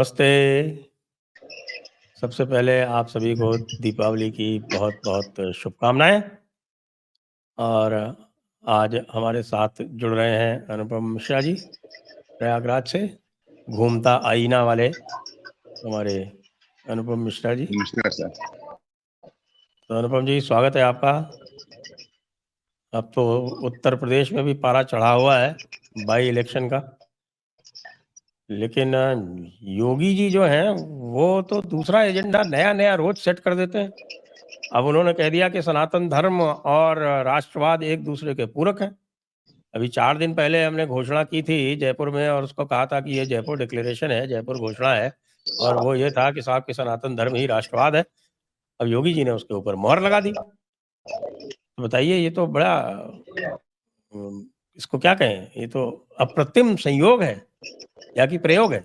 नमस्ते। सबसे पहले आप सभी को दीपावली की बहुत-बहुत शुभकामनाएँ। और आज हमारे साथ जुड़ रहे हैं अनुपम मिश्रा जी, प्रयागराज से, घूमता आईना वाले हमारे अनुपम मिश्रा जी। नमस्कार सर। तो अनुपम जी, स्वागत है आपका। अब तो उत्तर प्रदेश में भी पारा चढ़ा हुआ है बाई इलेक्शन का। लेकिन योगी जी जो हैं, वो तो दूसरा एजेंडा नया-नया रोज सेट कर देते हैं। अब उन्होंने कह दिया कि सनातन धर्म और राष्ट्रवाद एक दूसरे के पूरक हैं। अभी 4 दिन पहले हमने घोषणा की थी जयपुर में और उसको कहा था कि ये जयपुर डिक्लेरेशन है, जयपुर घोषणा है, और वो ये था कि साहब कि सनातन धर्म ही राष्ट्रवाद है। अब योगी जी ने उसके ऊपर मोहर लगा दी। तो बताइए, ये तो बड़ा इसको क्या कहें? ये तो अप्रतिम संयोग है या कि प्रयोग है?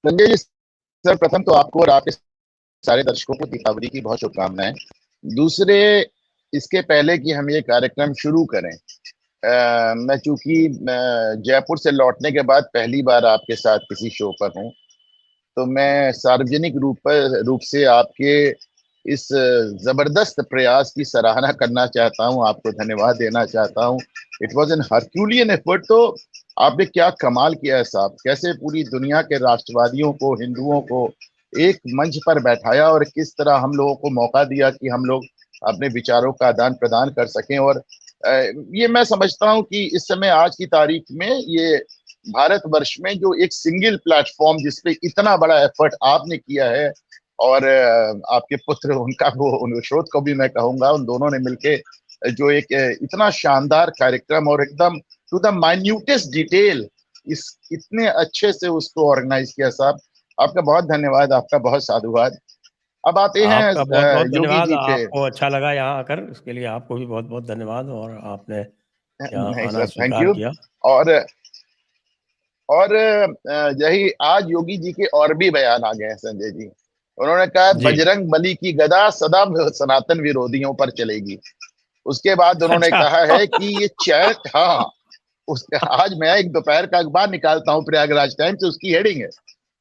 संजय जी, सर प्रथम तो आपको और आपके सारे दर्शकों को दीपावली की बहुत शुभकामनाएं। दूसरे, इसके पहले कि हम ये कार्यक्रम शुरू करें, मैं चूंकि जयपुर से लौटने के बाद पहली बार आपके साथ किसी शो पर हूं, तो मैं सार्वजनिक रूप से आपके इस जबरदस्त प्रयास की सराहना करना चाहता हूं, आपको धन्यवाद देना चाहता हूं। It was an Herculean effort. तो आपने क्या कमाल किया है साहब, कैसे पूरी दुनिया के राष्ट्रवादियों को, हिंदुओं को एक मंच पर बैठाया और किस तरह हम लोगों को मौका दिया कि हम लोग अपने विचारों का आदान प्रदान कर सकें। और ये मैं समझता हूं कि इस समय आज की तारीख में ये भारतवर्ष में जो एक सिंगल प्लेटफॉर्म जिसपे इतना बड़ा एफर्ट आपने किया है, और आपके पुत्र, उनका वो शोध को भी मैं कहूंगा, उन दोनों ने मिलके जो एक इतना शानदार कार्यक्रम और एकदम टू द माइन्यूटेस्ट डिटेल इस इतने अच्छे से उसको ऑर्गेनाइज किया साहब, आपका बहुत धन्यवाद, आपका बहुत साधुवाद। अब आते हैं आपका बहुत-बहुत योगी धन्यवाद। जी पे। आपको अच्छा लगा यहाँ आकर, इसके लिए आपको भी बहुत-बहुत धन्यवाद, और आपने यहाँ नहीं आना सर, थैंक स्वीकार यू। किया। और यही आज योगी जी के और भी बयान आ गए हैं संजय जी। उन्होंने कहा जी। बजरंग बली की गदा सदा सनातन विरोधियों पर चलेगी। उसके बाद उन्होंने अच्छा। कहा है कि ये चैट, हाँ, उसका आज मैं एक दोपहर का अखबार निकालता हूँ प्रयागराज टाइम्स से, उसकी हेडिंग है,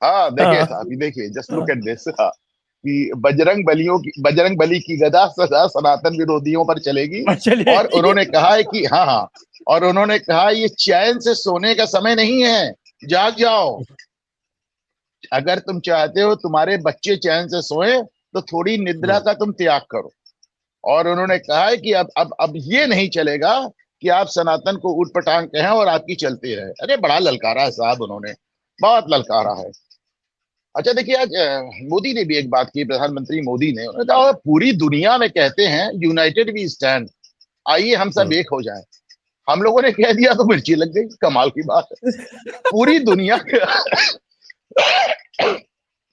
हाँ देखिए हाँ, साहब, ये देखिए, जस्ट लुक हाँ, एट दिस, हाँ, कि बजरंग बली की गदा सदा सनातन विरोधियों पर चलेगी। और चलिए। उन्होंने कहा है कि हाँ हाँ, और उन्होंने कहा ये चैन से सोने का समय नहीं है, जाग जाओ। अगर तुम चाहते हो तुम्हारे बच्चे चैन से सोए, तो थोड़ी निद्रा हुँ। का तुम त्याग करो। और उन्होंने कहा है कि अब ये नहीं चलेगा कि आप सनातन को ऊट पटांग कहें और आपकी चलती रहे। अरे बड़ा ललकारा है साहब, उन्होंने बहुत ललकारा है। अच्छा देखिए, आज मोदी ने भी एक बात की, प्रधानमंत्री मोदी ने, उन्होंने कहा पूरी दुनिया में कहते हैं यूनाइटेड वी स्टैंड, आइए हम सब हुँ। एक हो जाएं। हम लोगों ने कह दिया तो मिर्ची लग गई, कमाल की बात है। पूरी दुनिया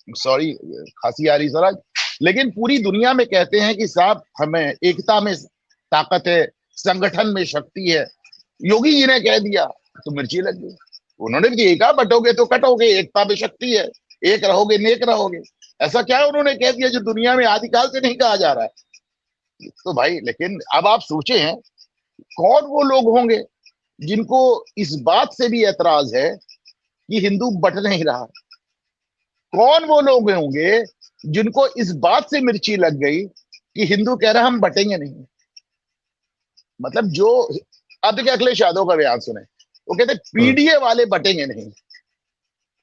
सॉरी, खांसी आ रही सर आज। लेकिन पूरी दुनिया में कहते हैं कि साहब हमें एकता में ताकत है, संगठन में शक्ति है। योगी जी ने कह दिया तो मिर्ची लग गई। उन्होंने भी यही कहा, बटोगे तो कटोगे, एकता में शक्ति है, एक रहोगे नेक रहोगे। ऐसा क्या है उन्होंने कह दिया जो दुनिया में आदिकाल से नहीं कहा जा रहा है। तो भाई, लेकिन अब आप सोचे हैं, कौन वो लोग होंगे जिनको इस बात से भी एतराज है कि हिंदू बट नहीं रहा। कौन वो लोग होंगे जिनको इस बात से मिर्ची लग गई कि हिंदू कह रहा हम बटेंगे नहीं। मतलब जो, अब देखिए अखिलेश यादव का बयान सुने, वो कहते हुँ। पीडीए वाले बटेंगे नहीं।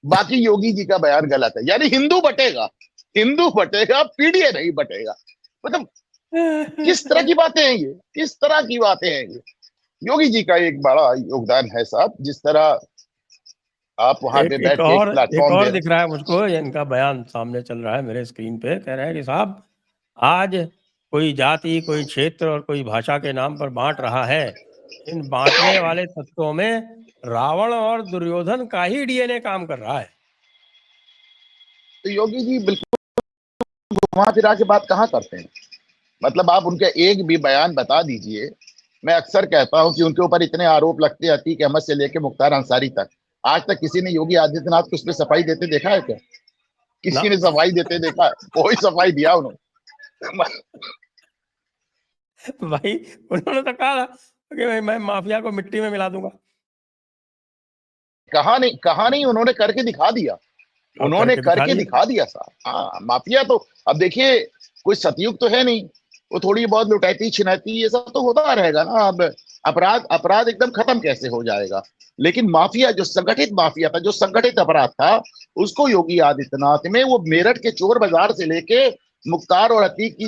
बाकी योगी जी का बयान गलत है, यानी हिंदू बटेगा, हिंदू बटेगा, पीडीए नहीं बटेगा। मतलब किस तरह की बातें हैं ये, किस तरह की बातें हैं ये। योगी जी का एक बड़ा योगदान है साहब, जिस तरह आप वहां एक पे एक बैठ के एक और एक प्लेटफॉर्म और दे दिख रहा है मुझको, ये इनका बयान सामने चल रहा है मेरे स्क्रीन पे। कह रहे हैं कि साहब, आज कोई जाति, कोई क्षेत्र और कोई भाषा के नाम पर बाँट रहा है। इन बाँटने वाले तत्वों में रावण और दुर्योधन का ही डीएनए काम कर रहा है। तो योगी जी बिल्कुल घुमा फिरा के बात कहाँ करते हैं। मतलब आप उनका एक भी बयान बता दीजिए। मैं अक्सर कहता हूं कि उनके ऊपर इतने आरोप लगते हैं, अतीक अहमद से लेके मुख्तार अंसारी तक, आज तक किसी ने योगी आदित्यनाथ को उस पर सफाई देते देखा है क्या? ना। किसी ने सफाई देते देखा है? कोई सफाई दिया उन्होंने? भाई, उन्होंने तो कहा था कि मैं माफिया को मिट्टी में मिला दूंगा। कहा नहीं, उन्होंने करके दिखा दिया। और उन्होंने करके दिखा करके दिया। दिखा दिया साहब। हाँ, माफिया तो अब देखिए कोई सतयुग तो है नहीं, वो थोड़ी बहुत लुटैती छिनैती ये सब तो होता रहेगा ना। अब अपराध एकदम खत्म कैसे हो जाएगा? लेकिन माफिया, जो संगठित माफिया था, जो संगठित अपराध था, उसको योगी आदित्यनाथ में वो मेरठ के चोर बाजार से लेके मुख्तार और अतीक की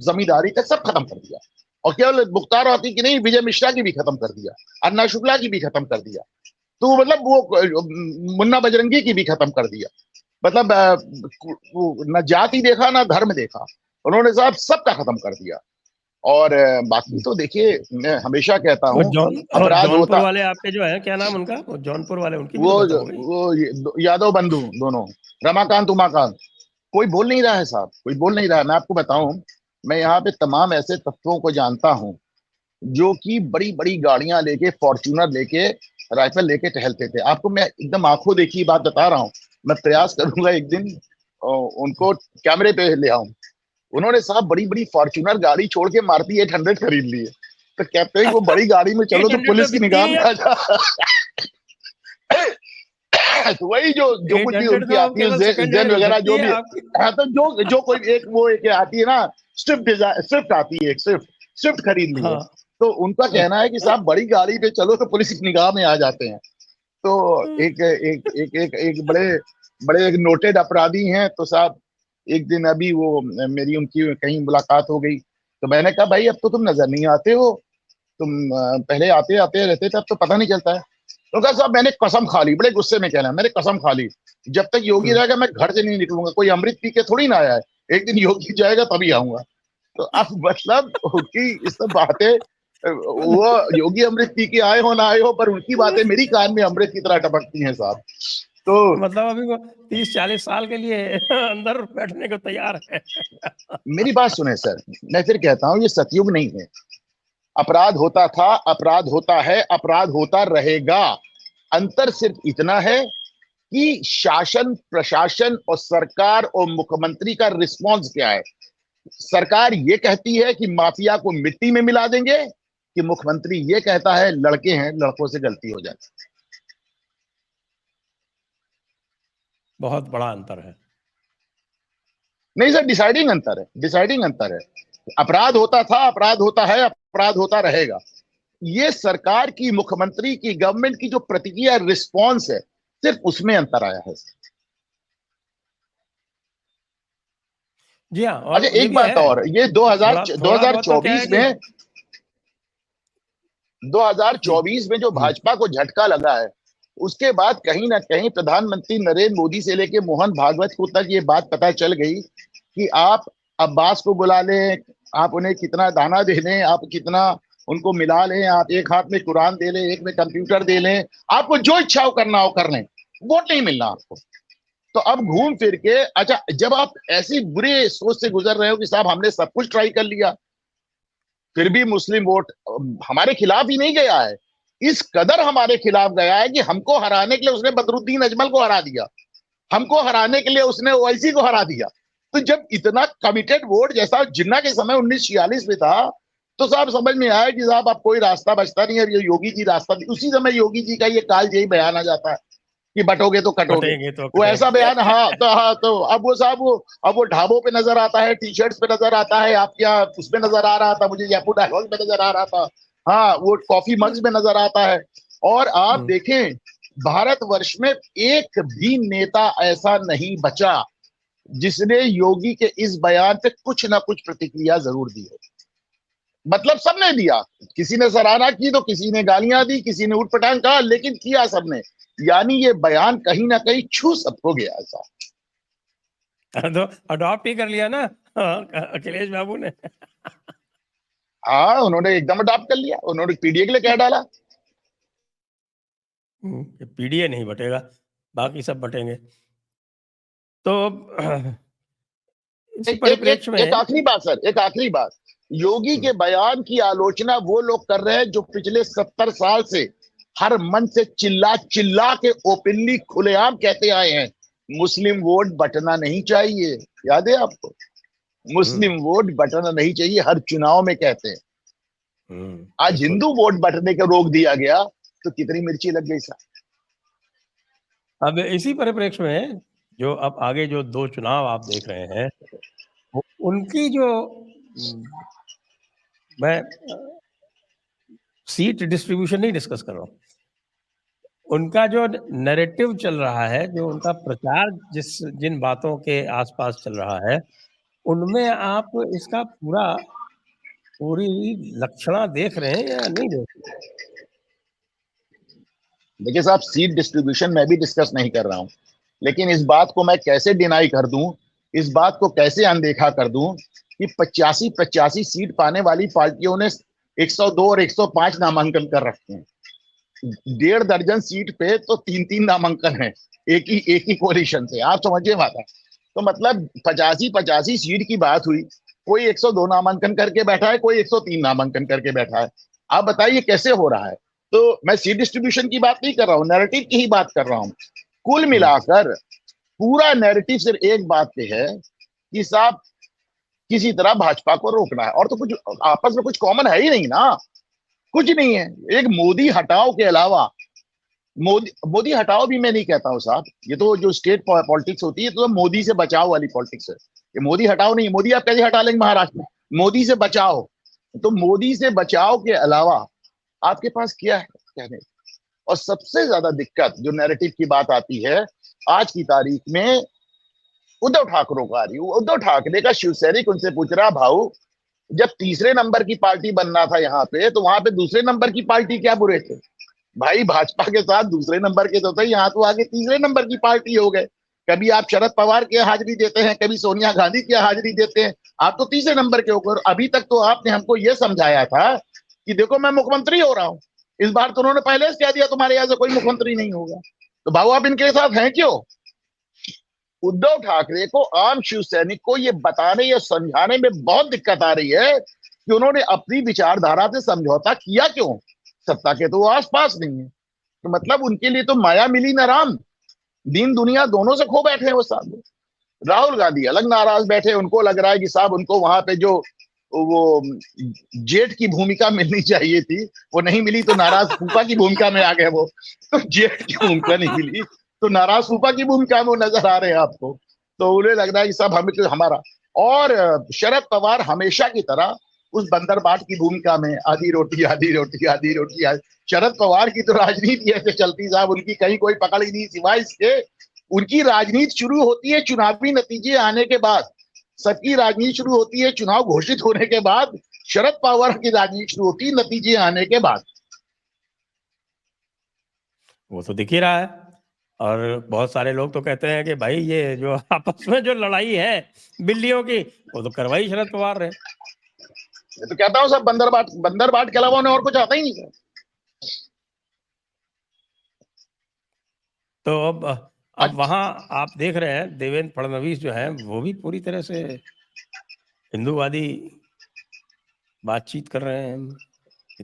जमींदारी तक सब खत्म कर दिया। और केवल मुख्तार और अतीक की नहीं, विजय मिश्रा की भी खत्म कर दिया, अन्ना शुक्ला की भी खत्म कर दिया। तो मतलब वो मुन्ना बजरंगी की भी खत्म कर दिया। मतलब न जाति देखा ना धर्म देखा, उन्होंने साहब सबका खत्म कर दिया। और बाकी तो देखिए, मैं हमेशा कहता वो हूँ अपराध जौनपुर होता, वाले आपके जो है, क्या नाम उनका, वो जौनपुर वाले, उनकी भी वो तो खत्म हो गई। यादव बंधु दोनों, रमाकांत उमाकांत, कोई बोल नहीं रहा है साहब, कोई बोल नहीं रहा है। मैं आपको बताऊं, मैं यहाँ पे तमाम ऐसे तत्वों को जानता हूं जो कि बड़ी बड़ी गाड़ियां लेके, फॉर्च्यूनर लेके, राइफल लेके टहलते थे। आपको मैं एकदम आंखों देखी बात बता रहा हूं। मैं प्रयास करूंगा एक दिन उनको कैमरे पे ले आऊं। उन्होंने साहब बड़ी बड़ी फॉर्च्यूनर गाड़ी छोड़ के मारुति 800 खरीद ली है। तो कहते हैं कि वो बड़ी गाड़ी में चलो तो 800 तो पुलिस की बिकती निगाह है में यार। आ जा। तो वही जो कुछ भी 800 उनकी तो आती है, केवल सेकंड जेन हैंड वगैरह बिकती जो है भी। आपकी। हाँ, तो जो कोई एक वो एक आती है ना, स्विफ्ट आती है, एक स्विफ्ट स्विफ्ट खरीद ली है। हाँ। तो उनका कहना है कि साहब बड़ी गाड़ी पे चलो तो पुलिस की निगाह में आ जाते हैं। तो एक एक एक एक, एक बड़े बड़े एक नोटेड अपराधी हैं। तो साहब एक दिन अभी वो मेरी उनकी कहीं मुलाकात हो गई। तो मैंने कहा भाई अब तो तुम नजर नहीं आते हो, तुम पहले आते आते रहते थे, अब तो पता नहीं चलता है। तो कहा साहब मैंने कसम खा ली, बड़े गुस्से में कहना, मैंने कसम खा ली जब तक योगी रहेगा मैं घर से नहीं निकलूंगा। कोई अमृत पी के थोड़ी ना आया है, एक दिन योगी जाएगा तभी आऊंगा। तो अब मतलब उनकी इस सब बातें, वो योगी अमृत पी के आए हो ना आए हो, पर उनकी बातें मेरी कान में अमृत की तरह टपकती हैं साहब। तो मतलब अभी वो 30-40 साल के लिए अंदर बैठने को तैयार है। मेरी बात सुने सर, मैं फिर कहता हूं ये सतयुग नहीं है। अपराध होता था, अपराध होता है, अपराध होता रहेगा। अंतर सिर्फ इतना है कि शासन, प्रशासन और सरकार और मुख्यमंत्री का रिस्पॉन्स क्या है। सरकार ये कहती है कि माफिया को मिट्टी में मिला देंगे, कि मुख्यमंत्री ये कहता है लड़के हैं, लड़कों से गलती हो जाती। बहुत बड़ा अंतर है। नहीं सर, डिसाइडिंग अंतर है, डिसाइडिंग अंतर है। अपराध होता था, अपराध होता है, अपराध होता रहेगा। ये सरकार की, मुख्यमंत्री की, गवर्नमेंट की जो प्रतिक्रिया, रिस्पॉन्स है, सिर्फ उसमें अंतर आया है। जी हाँ, अच्छा और ये एक भी बात है। और, ये थोड़ा थोड़ा बहुत तो क्या है 2024 कि में, 2024 में जो भाजपा को झटका लगा है, उसके बाद कहीं ना कहीं प्रधानमंत्री नरेंद्र मोदी से लेके मोहन भागवत को तक ये बात पता चल गई कि आप अब्बास को बुला लें, आप उन्हें कितना दाना दे लें, आप कितना उनको मिला लें, आप एक हाथ में कुरान दे लें, एक में कंप्यूटर दे लें, आपको जो इच्छा हो करना हो कर लें, वोट नहीं मिलना आपको। तो अब घूम फिर के, अच्छा जब आप ऐसी बुरी सोच से गुजर रहे हो कि साहब हमने सब कुछ ट्राई कर लिया, फिर भी मुस्लिम वोट हमारे खिलाफ ही नहीं गया है, इस कदर हमारे खिलाफ गया है कि हमको हराने के लिए उसने बदरुद्दीन अजमल को हरा दिया, हमको हराने के लिए उसने ओवैसी को हरा दिया। तो जब इतना कमिटेड वोट, जैसा जिन्ना के समय 1946 में था, तो साहब समझ में आया कि साहब अब कोई रास्ता बचता नहीं है, ये योगी जी रास्ता। उसी समय योगी जी का ये कालजयी बयान आ जाता है कि बटोगे तो कटोगे। बटेंगे तो वो ऐसा कटेंगे। बयान, हाँ, तो अब वो साहब वो, अब वो ढाबों पे नजर आता है, टी शर्ट्स पे नजर आता है, आप क्या उसमें नजर आ रहा था, मुझे जयपुर डायलॉग में नजर आ रहा था, हाँ वो कॉफी मग्स में नजर आता है। और आप देखें भारतवर्ष में एक भी नेता ऐसा नहीं बचा जिसने योगी के इस बयान पे कुछ ना कुछ प्रतिक्रिया जरूर दी है। मतलब सबने दिया, किसी ने सराहना की तो किसी ने गालियां दी, किसी ने उठपटांग कहा, लेकिन किया सबने। यानी ये बयान कहीं ना कहीं छू सबको गया ऐसा। तो अडॉप्ट ही कर लिया ना, हाँ, अखिलेश बाबू ने। हाँ, उन्होंने एकदम अडॉप्ट कर लिया, उन्होंने पीडीए के लिए क्या डाला। पीडीए नहीं बटेगा, बाकी सब बटेंगे। तो इसी एक एक एक, परिप्रेक्ष्य एक में आखिरी बात सर, एक आखिरी बात, योगी के बयान की आलोचना वो लोग कर रहे हैं जो पिछले 70 साल से हर मन से चिल्ला चिल्ला के ओपनली खुलेआम कहते आए हैं मुस्लिम वोट बटना नहीं चाहिए। याद है आपको? मुस्लिम वोट बटना नहीं चाहिए, हर चुनाव में कहते हैं। आज बिल्कुल। हिंदू वोट बटने को रोक दिया गया तो कितनी मिर्ची लग गई साहब। अब इसी परिप्रेक्ष्य में जो अब आगे जो 2 चुनाव आप देख रहे हैं, उनकी जो मैं सीट डिस्ट्रीब्यूशन नहीं डिस्कस कर रहा हूँ। उनका जो नैरेटिव चल रहा है, जो उनका प्रचार जिन बातों के आसपास चल रहा है, उनमें आप इसका पूरी लक्षणा देख रहे हैं या नहीं देख रहे? देखिए साहब, सीट डिस्ट्रीब्यूशन मैं भी डिस्कस नहीं कर रहा हूं, लेकिन इस बात को मैं कैसे डिनाई कर दूं, इस बात को कैसे अनदेखा कर दूं कि 85 सीट पाने वाली पार्टियों ने 102 और 105 नामांकन कर रखे हैं। 1.5 दर्जन सीट पे तो 3-3 नामांकन है एक ही कोalition से। आप समझिए बात है। तो मतलब 85 सीट की बात हुई, कोई 102 नामांकन करके बैठा है, कोई 103 नामांकन करके बैठा है। आप बताइए कैसे हो रहा है? तो मैं सीट डिस्ट्रीब्यूशन की बात नहीं कर रहा हूं, नैरेटिव की ही बात कर रहा हूं। कुल मिलाकर पूरा नैरेटिव सिर्फ एक बात पे है कि साहब किसी तरह भाजपा को रोकना है, और तो कुछ आपस में कुछ कॉमन है ही नहीं ना, कुछ नहीं है। एक मोदी हटाओ के अलावा, मोदी हटाओ भी मैं नहीं कहता हूं साहब, ये तो जो स्टेट पॉलिटिक्स होती है तो मोदी से बचाओ वाली पॉलिटिक्स है। ये मोदी हटाओ नहीं, मोदी आप कैसे हटा लेंगे महाराष्ट्र में? मोदी से बचाओ। तो मोदी से बचाओ के अलावा आपके पास क्या है कहने? और सबसे ज्यादा दिक्कत जो नैरेटिव की बात आती है आज की तारीख में, उद्धव ठाकरे को आ रही है। उद्धव ठाकरे का शिवसैनिक उनसे पूछ रहा, भाऊ जब तीसरे नंबर की पार्टी बनना था यहाँ पे, तो वहां पे दूसरे नंबर की पार्टी क्या बुरे थे? भाई भाजपा के साथ दूसरे नंबर के तो थे, यहाँ तो आगे तीसरे नंबर की पार्टी हो गए। कभी आप शरद पवार की हाजिरी देते हैं, कभी सोनिया गांधी की हाजिरी देते हैं, आप तो तीसरे नंबर के होकर। अभी तक तो आपने हमको ये समझाया था कि देखो मैं मुख्यमंत्री हो रहा हूँ, इस बार तो उन्होंने पहले से कह दिया तुम्हारे यहाँ से कोई मुख्यमंत्री नहीं होगा। तो भाऊ आप इनके साथ हैं क्यों? उद्धव ठाकरे को, आम शिव सैनिक को ये बताने या समझाने में बहुत दिक्कत आ रही है कि उन्होंने अपनी विचारधारा से समझौता किया क्यों? सत्ता के तो वो आसपास नहीं है, तो मतलब उनके लिए तो माया मिली न राम, दीन दुनिया दोनों से खो बैठे हैं वो साहब। राहुल गांधी अलग नाराज बैठे, उनको लग रहा है कि साहब उनको वहां पे जो वो जेठ की भूमिका मिलनी चाहिए थी वो नहीं मिली, तो नाराज फूफा की भूमिका में आ गए वो। तो जेठ की भूमिका नहीं मिली तो नाराज फूफा की भूमिका में वो नजर आ रहे हैं आपको। तो उन्हें लग रहा है कि साहब हमें तो हमारा, और शरद पवार हमेशा की तरह उस बंदर बाट की भूमिका में, आधी रोटी आधी रोटी आधी रोटी शरद पवार की तो राजनीति ऐसे चलती साहब, उनकी कहीं कोई पकड़ ही नहीं, सिवाय इसके उनकी राजनीति शुरू होती है चुनावी नतीजे आने के बाद। सबकी राजनीति शुरू होती है चुनाव घोषित होने के बाद, शरद पवार की राजनीति शुरू होती है नतीजे आने के बाद। वो तो दिख ही रहा है, और बहुत सारे लोग तो कहते हैं कि भाई ये जो आपस में जो लड़ाई है बिल्लियों की, वो तो करवाई शरद पवार रहे। मैं तो कहता हूँ सब बंदर बाट के अलावा उन्हें और कुछ आता ही नहीं सर। तो अब वहां आप देख रहे हैं देवेंद्र फडणवीस जो है वो भी पूरी तरह से हिंदूवादी बातचीत कर रहे हैं,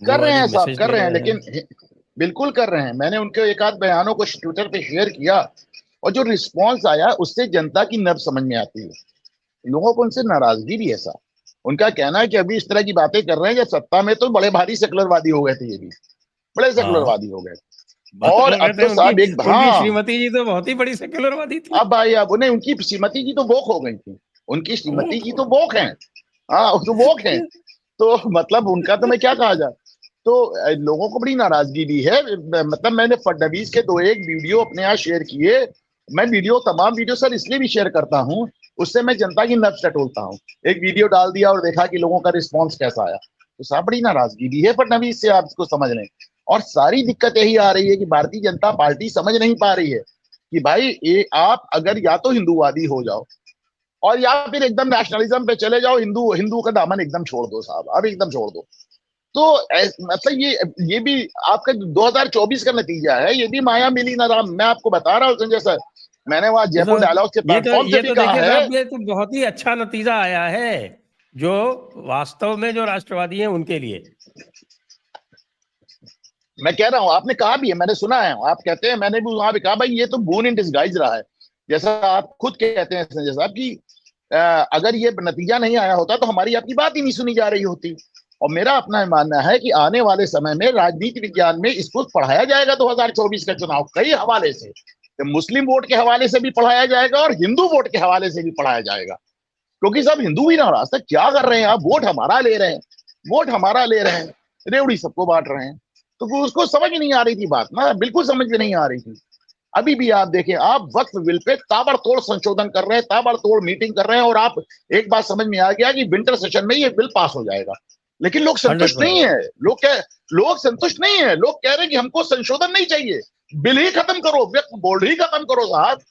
कर रहे हिंदूवादी हैं साहब, मैसेज कर दे रहे हैं, रहे हैं। लेकिन बिल्कुल कर रहे हैं। मैंने उनके एक आध बयानों को ट्विटर पे शेयर किया, और जो रिस्पॉन्स आया उससे जनता की नब्ज समझ में आती है। लोगों को उनसे नाराजगी भी है साहब। उनका कहना है कि अभी इस तरह की बातें कर रहे हैं, जब सत्ता में तो बड़े भारी सेकुलरवादी हो गए थे, ये भी बड़े हाँ, सेकुलरवादी हो गए। और लोग अब कहते तो हैं साहब उनकी एक, उनकी हाँ, श्रीमती जी तो बहुत ही बड़ी सेक्युलरवादी थी। अब भाई अब उन्हें उनकी श्रीमती जी तो बोक हो गई थी, उनकी श्रीमती जी तो बोक है। हाँ वो तो बोक है। तो मतलब उनका तो मैं क्या कहा जाए। तो लोगों को बड़ी नाराजगी भी है। मतलब मैंने फडणवीस के 2-1 वीडियो अपने यहाँ शेयर किए। मैं तमाम वीडियो सर इसलिए भी शेयर करता हूँ, उससे मैं जनता की नब्ज टटोलता हूँ। एक वीडियो डाल दिया और देखा कि लोगों का रिस्पॉन्स कैसा आया, तो साहब बड़ी नाराजगी भी है फडणवीस से, आप इसको समझ लें। और सारी दिक्कत यही आ रही है कि भारतीय जनता पार्टी समझ नहीं पा रही है कि भाई आप अगर या तो हिंदूवादी हो जाओ, और या फिर एकदम नेशनलिज्म पे चले जाओ, हिंदू हिंदू का दामन एकदम छोड़ दो साहब, अब एकदम छोड़ दो। तो मतलब ये भी आपका 2024 का नतीजा है, ये भी माया मिली ना राम। मैं आपको बता रहा हूँ संजय सर, मैंने वहां जयपुर डायलॉग के प्लेटफॉर्म से ये भी तो कहा देखिए है। साहब, ये तो बहुत ही अच्छा नतीजा आया है जो वास्तव में जो राष्ट्रवादी हैं उनके लिए। मैं कह रहा हूं, आपने कहा भी है, मैंने सुना है, आप कहते हैं, मैंने भी वहां भी कहा भाई ये तो बून इन डिसगाइज रहा है। जैसा आप खुद कहते हैं संजय साहब कि अगर ये नतीजा नहीं आया होता तो हमारी आपकी बात ही नहीं सुनी जा रही होती। और मेरा अपना मानना है कि आने वाले समय में राजनीति विज्ञान में इसको पढ़ाया जाएगा 2024 का चुनाव कई हवाले से। तो मुस्लिम वोट के हवाले से भी पढ़ाया जाएगा और हिंदू वोट के हवाले से भी पढ़ाया जाएगा, क्योंकि सब हिंदू ही नाराज क्या कर रहे हैं आप, वोट हमारा ले रहे हैं, वोट हमारा ले रहे हैं, रेवड़ी सबको बांट रहे हैं। तो उसको समझ नहीं आ रही थी बात ना, बिल्कुल समझ में नहीं आ रही थी। अभी भी आप देखें, आप वक्फ बिल पे ताबड़तोड़ संशोधन कर रहे हैं, ताबड़तोड़ मीटिंग कर रहे हैं, और आप एक बात समझ में आ गया कि विंटर सेशन में ये बिल पास हो जाएगा, लेकिन लोग संतुष्ट नहीं है। लोग संतुष्ट नहीं है, लोग कह रहे हैं कि हमको संशोधन नहीं चाहिए, बिल ही खत्म करो, वक्फ बोर्ड ही खत्म करो साहब।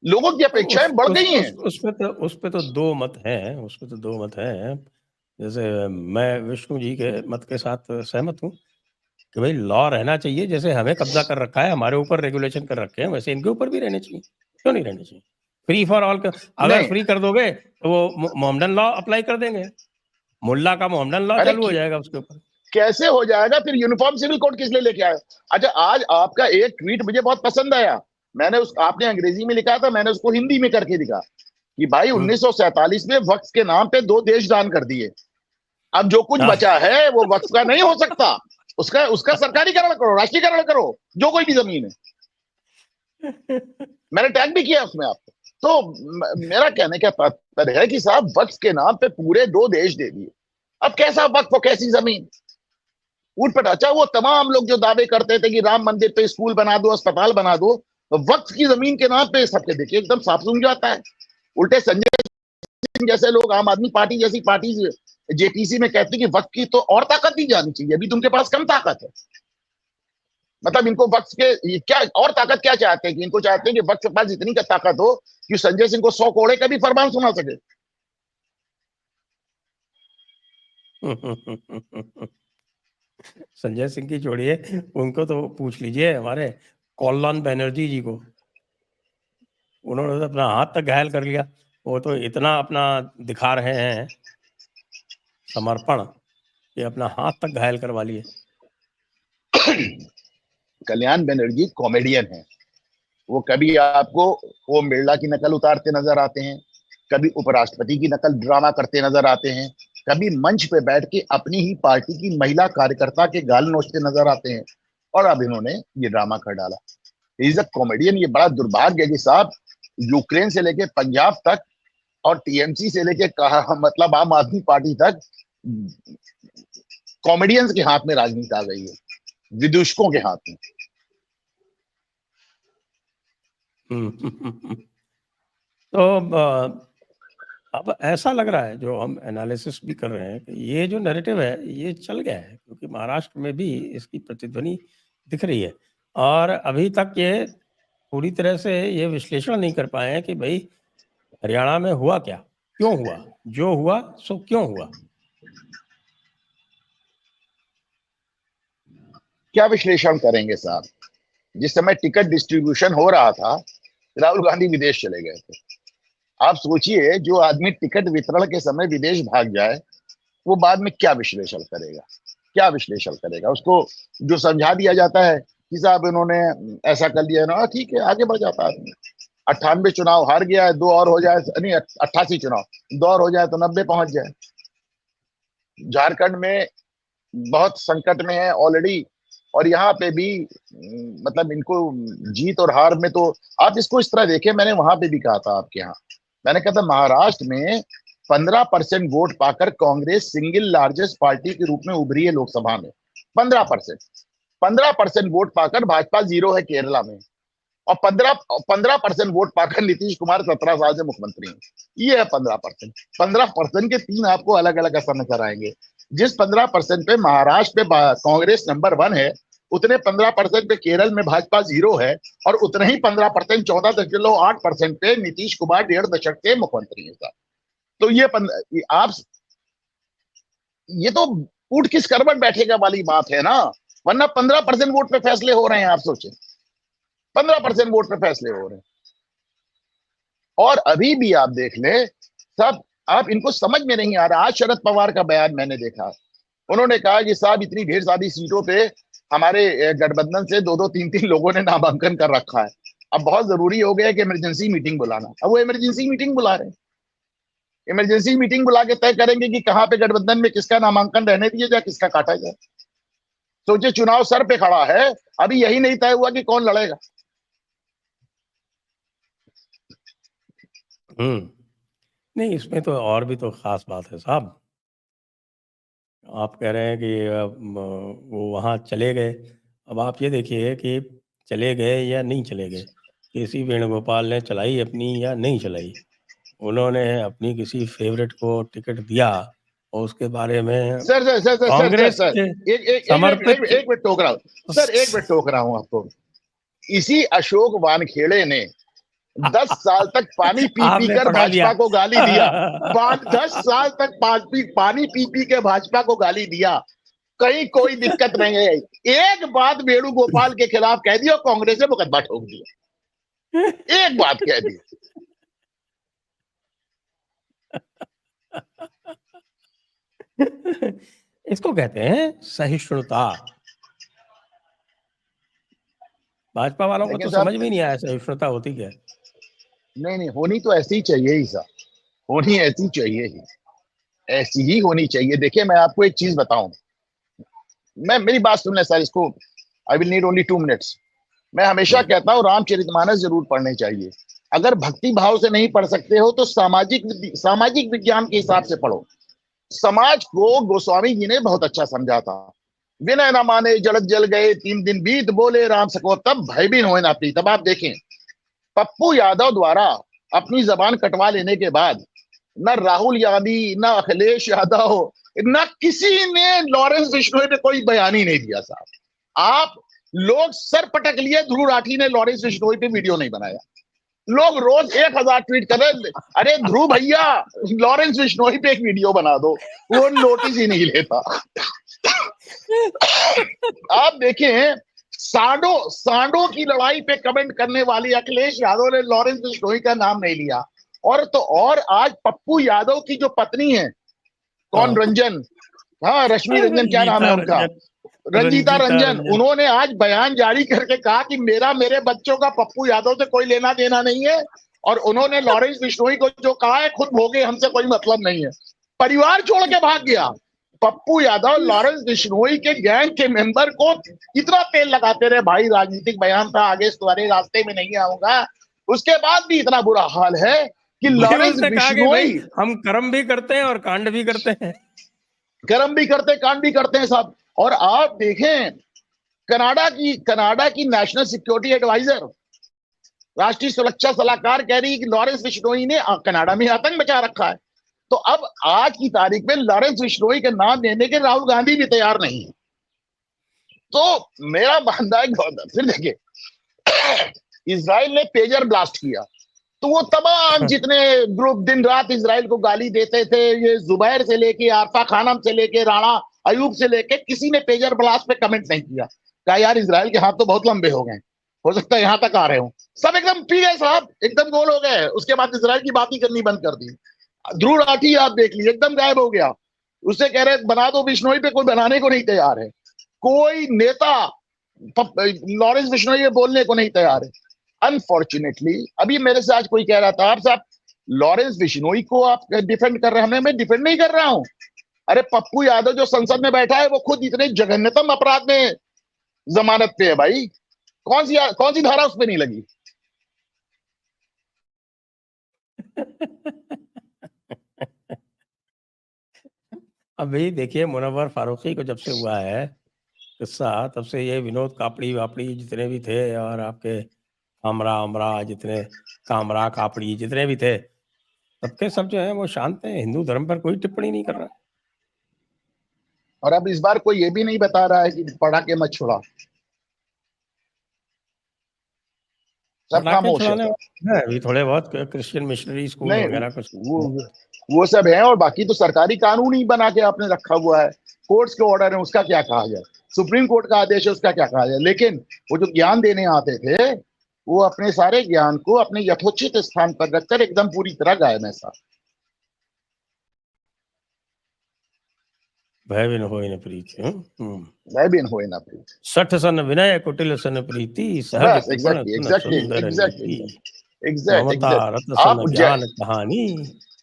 लोगों की अपेक्षाएं बढ़ गई हैं। उस पे तो दो मत हैं, उस पे तो दो मत हैं। जैसे मैं विष्णु जी के मत के साथ सहमत हूँ कि भाई लॉ रहना चाहिए, जैसे हमें कब्जा कर रखा है, हमारे ऊपर रेगुलेशन कर रखे हैं, वैसे इनके ऊपर भी रहने चाहिए। क्यों नहीं रहने चाहिए? फ्री फॉर ऑल अगर फ्री कर दोगे तो वो मोहम्मदन लॉ अप्लाई कर देंगे, मुल्ला का मोहम्मदन लॉ चालू हो जाएगा उसके ऊपर। कैसे हो जाएगा फिर? यूनिफॉर्म सिविल कोड किस लिए लेके आए? अच्छा, आज आपका एक ट्वीट मुझे बहुत पसंद आया, मैंने आपने अंग्रेजी में लिखा था, मैंने उसको हिंदी में करके दिखा कि भाई 1947 में वक्फ के नाम पे 2 देश दान कर दिए, अब जो कुछ बचा है वो वक्फ का नहीं हो सकता, उसका सरकारीकरण करो, राष्ट्रीयकरण करो, जो कोई भी जमीन है। मैंने टैग भी किया उसमें आपको। तो मेरा कहने का तात्पर्य है कि साहब वक्फ के नाम पे पूरे 2 देश दे दिए, अब कैसा वक्फ और कैसी जमीन? उठपट। अच्छा, वो तमाम लोग जो दावे करते थे कि राम मंदिर पे स्कूल बना दो, अस्पताल बना दो, तो वक्फ की जमीन के नाम पे सबके देखिए एकदम साफ सुन जाता है। उल्टे संजय सिंह जैसे लोग, आम आदमी पार्टी जैसी पार्टी जेपीसी में कहते हैं कि वक्फ की तो और ताकत दी जानी चाहिए, अभी तुमके पास कम ताकत है। मतलब इनको वक्फ के क्या और ताकत क्या चाहते हैं? कि इनको चाहते हैं कि वक्फ के पास इतनी का ताकत हो कि संजय सिंह को 100 कोड़े का भी फरमान सुना सके। संजय सिंह की छोड़िए, उनको तो पूछ लीजिए हमारे कल्याण बनर्जी जी को, उन्होंने तो अपना हाथ तक घायल कर लिया। वो तो इतना अपना दिखा रहे हैं समर्पण कि अपना हाथ तक घायल करवा लिए। कल्याण बनर्जी कॉमेडियन है, वो कभी आपको ओम बिरला की नकल उतारते नजर आते हैं, कभी उपराष्ट्रपति की नकल ड्रामा करते नजर आते हैं, कभी मंच पे बैठ के अपनी ही पार्टी की महिला कार्यकर्ता के गाल नोचते नजर आते हैं, और अब इन्होंने ये ड्रामा कर डाला। Is a comedian. ये बड़ा दुर्भाग्य है कि साहब यूक्रेन से लेके पंजाब तक और टीएमसी से लेके कहा मतलब आम आदमी पार्टी तक कॉमेडियंस के हाथ में राजनीति आ गई है, विदूषकों के हाथ में। तो अब ऐसा लग रहा है, जो हम एनालिसिस भी कर रहे हैं, कि ये जो नैरेटिव है ये चल गया है, क्योंकि महाराष्ट्र में भी इसकी प्रतिध्वनि दिख रही है, और अभी तक ये पूरी तरह से ये विश्लेषण नहीं कर पाए हैं कि भाई हरियाणा में हुआ क्या, क्यों हुआ, जो हुआ सो क्यों हुआ। क्या विश्लेषण करेंगे साहब? जिस समय टिकट डिस्ट्रीब्यूशन हो रहा था, राहुल गांधी विदेश चले गए थे। आप सोचिए, जो आदमी टिकट वितरण के समय विदेश भाग जाए, वो बाद में क्या विश्लेषण करेगा? क्या विश्लेषण करेगा? उसको जो समझा दिया जाता है कि साहब इन्होंने ऐसा कर लिया ना, ठीक है, आगे बढ़ जाता है आदमी। 98 चुनाव हार गया है, 2 और हो जाए, नहीं 88 चुनाव, 2 और हो जाए तो 90 पहुंच जाए। झारखंड में बहुत संकट में है ऑलरेडी, और यहाँ पे भी मतलब इनको जीत और हार में, तो आप इसको इस तरह देखें, मैंने वहां पे भी कहा था आपके यहाँ, मैंने कहा था महाराष्ट्र में 15% वोट पाकर कांग्रेस सिंगल लार्जेस्ट पार्टी के रूप में उभरी है लोकसभा में। 15% वोट पाकर भाजपा 0 है केरला में, और 15% वोट पाकर नीतीश कुमार 17 साल से मुख्यमंत्री हैं। ये है 15%। 15% के 3 आपको अलग अलग असर नजर आएंगे। जिस 15% पे महाराष्ट्र पे कांग्रेस नंबर 1 है, उतने 15% पे केरल में भाजपा 0 है, और उतने ही 15% 14.8% पे नीतीश कुमार 1.5 दशक से मुख्यमंत्री है। तो आप ये तो ऊंट किस करवट बैठेगा वाली बात है ना, वरना 15% वोट पे फैसले हो रहे हैं। आप सोचें, 15% वोट पे फैसले हो रहे हैं, और अभी भी आप देख ले सब, आप इनको समझ में नहीं आ रहा। आज शरद पवार का बयान मैंने देखा, उन्होंने कहा कि साहब इतनी ढेर सारी सीटों पे हमारे गठबंधन से 2-2, 3-3 लोगों ने नामांकन कर रखा है, अब बहुत जरूरी हो गया कि इमरजेंसी मीटिंग बुलाना। अब वो इमरजेंसी मीटिंग बुला रहे हैं, इमरजेंसी मीटिंग बुला के तय करेंगे कि कहां पे गठबंधन में किसका नामांकन रहने दिया जाए, किसका काटा जाए। सोचिए, चुनाव सर पे खड़ा है, अभी यही नहीं तय हुआ कि कौन लड़ेगा। नहीं, इसमें तो और भी तो खास बात है साहब। आप कह रहे हैं कि वो वहाँ चले गए। अब आप ये देखिए कि चले गए या नहीं चले गए, केसी वेणुगोपाल ने चलाई अपनी या नहीं चलाई। उन्होंने अपनी किसी फेवरेट को टिकट दिया और उसके बारे में sir sir sir sir sir sir Congress sir के एक एक एक समर्पित एक मिनट टोक रहा हूं सर, एक मिनट टोक रहा हूं आपको। इसी अशोक वानखेड़े ने 10 साल तक पानी पी पी आपने कर पकड़ लिया। भाजपा को गाली दिया। 10 साल तक पानी पी पी के भाजपा को गाली दिया, कहीं कोई दिक्कत नहीं है। एक बात वेणुगोपाल के खिलाफ कह दी और कांग्रेस ने मुकदमा ठोक दिया, एक बात कह दी। इसको कहते हैं सहिष्णुता। भाजपा वालों को लेकिन तो साहब, समझ में नहीं आया सहिष्णुता होती क्या है। नहीं होनी तो ऐसी ही चाहिए ही साहब, होनी ऐसी चाहिए ही, ऐसी ही होनी चाहिए। देखिए, मैं आपको एक चीज बताऊं, मेरी बात सुनना सर, इसको I will need only 2 minutes. मैं हमेशा कहता हूं रामचरितमानस जरूर पढ़ने चाहिए। अगर भक्ति भाव से नहीं पढ़ सकते हो तो सामाजिक विज्ञान के हिसाब से पढ़ो। समाज को गोस्वामी जी ने बहुत अच्छा समझा था। विनय न माने जड़त जल गए, 3 दिन बीत बोले राम सको तब भयभीन होए ना प्रीत। तब आप देखें, पप्पू यादव द्वारा अपनी जबान कटवा लेने के बाद न राहुल यादव, न अखिलेश यादव, न किसी ने लॉरेंस बिश्नोई पे कोई बयान ही नहीं दिया साहब। आप लोग सर पटक लिए, ध्रुव राठी ने लॉरेंस बिश्नोई पे वीडियो नहीं बनाया। लोग रोज 1000 ट्वीट कर रहे, अरे ध्रुव भैया लॉरेंस बिश्नोई पे एक वीडियो बना दो, वो नोटिस ही नहीं लेता। आप देखें, सांडो की लड़ाई पे कमेंट करने वाली अखिलेश यादव ने लॉरेंस बिश्नोई का नाम नहीं लिया। और आज पप्पू यादव की जो पत्नी है, कौन, रंजन, हाँ रश्मि रंजन, क्या नाम है उनका, रंजीता रंजन, उन्होंने आज बयान जारी करके कहा कि मेरे बच्चों का पप्पू यादव से कोई लेना देना नहीं है, और उन्होंने लॉरेंस बिश्नोई को जो कहा है खुद भोगे, हमसे कोई मतलब नहीं है। परिवार छोड़ के भाग गया। पप्पू यादव लॉरेंस बिश्नोई के गैंग के मेंबर को इतना तेल लगाते रहे, भाई राजनीतिक बयान था, आगे तुम्हारे रास्ते में नहीं आऊंगा। उसके बाद भी इतना बुरा हाल है कि लॉरेंस बिश्नोई, हम कर्म भी करते हैं और कांड भी करते हैं, कर्म भी करते कांड भी करते हैं साहब। और आप देखें, कनाडा की नेशनल सिक्योरिटी एडवाइजर, राष्ट्रीय सुरक्षा सलाहकार कह रही है कि लॉरेंस बिश्नोई ने कनाडा में आतंक मचा रखा है। तो अब आज की तारीख में लॉरेंस बिश्नोई के नाम लेने के राहुल गांधी भी तैयार नहीं है। तो मेरा मानना है, फिर देखिए, इजराइल ने पेजर ब्लास्ट किया, तो वो तमाम जितने ग्रुप दिन रात इजराइल को गाली देते थे, ये जुबैर से लेके आरफा खानम से लेके राणा अयूब से लेके, किसी ने पेजर ब्लास्ट पे कमेंट नहीं किया। कहा यार इजराइल के हाथ तो बहुत लंबे हो गए, हो सकता है यहां तक आ रहे हो। सब एकदम पी गए साहब, एकदम गोल हो गए। उसके बाद इजराइल की बात ही करनी बंद कर दी। ध्रुव राठी आप देख लीजिए, एकदम गायब हो गया। उससे कह रहे बना दो बिश्नोई पे, कोई बनाने को नहीं तैयार है। कोई नेता लॉरेंस बिश्नोई पे बोलने को नहीं तैयार है। अनफॉर्चुनेटली अभी मेरे से आज कोई कह रहा था, आप साहब लॉरेंस बिश्नोई को आप डिफेंड कर रहे हैं। मैं डिफेंड नहीं कर रहा हूं। अरे पप्पू यादव जो संसद में बैठा है वो खुद इतने जघन्यतम अपराध में जमानत पे है भाई। कौन सी धारा उस पर नहीं लगी? अभी देखिए, मुनव्वर फारूकी को जब से हुआ है किस्सा, तब से ये विनोद कापड़ी वापड़ी जितने भी थे, और आपके कामरा जितने कामरा कापड़ी जितने भी थे, सबके सब जो है वो शांत हैं, हिंदू धर्म पर कोई टिप्पणी नहीं कर रहा। और अब इस बार कोई ये भी नहीं बता रहा है कि पढ़ा के मत छुड़ा, सब खामोश है। अभी थोड़े बहुत क्रिश्चियन मिशनरी स्कूल नहीं, वगैरह कुछ वो सब है, और बाकी तो सरकारी कानून ही बना के आपने रखा हुआ है। कोर्ट्स के ऑर्डर है, उसका क्या कहा जाए, सुप्रीम कोर्ट का आदेश है, उसका क्या कहा जाए। लेकिन वो जो ज्ञान देने आते थे, वो अपने सारे ज्ञान को अपने यथोचित स्थान पर रखकर एकदम पूरी तरह गायब है साहब। भयविन होय न प्रीति, भयविन होय न प्रीति, 60 सन विनय कुटिल सन प्रीति, सहज कृपण सुंदर नीति, ममता रत सन ज्ञान कहानी,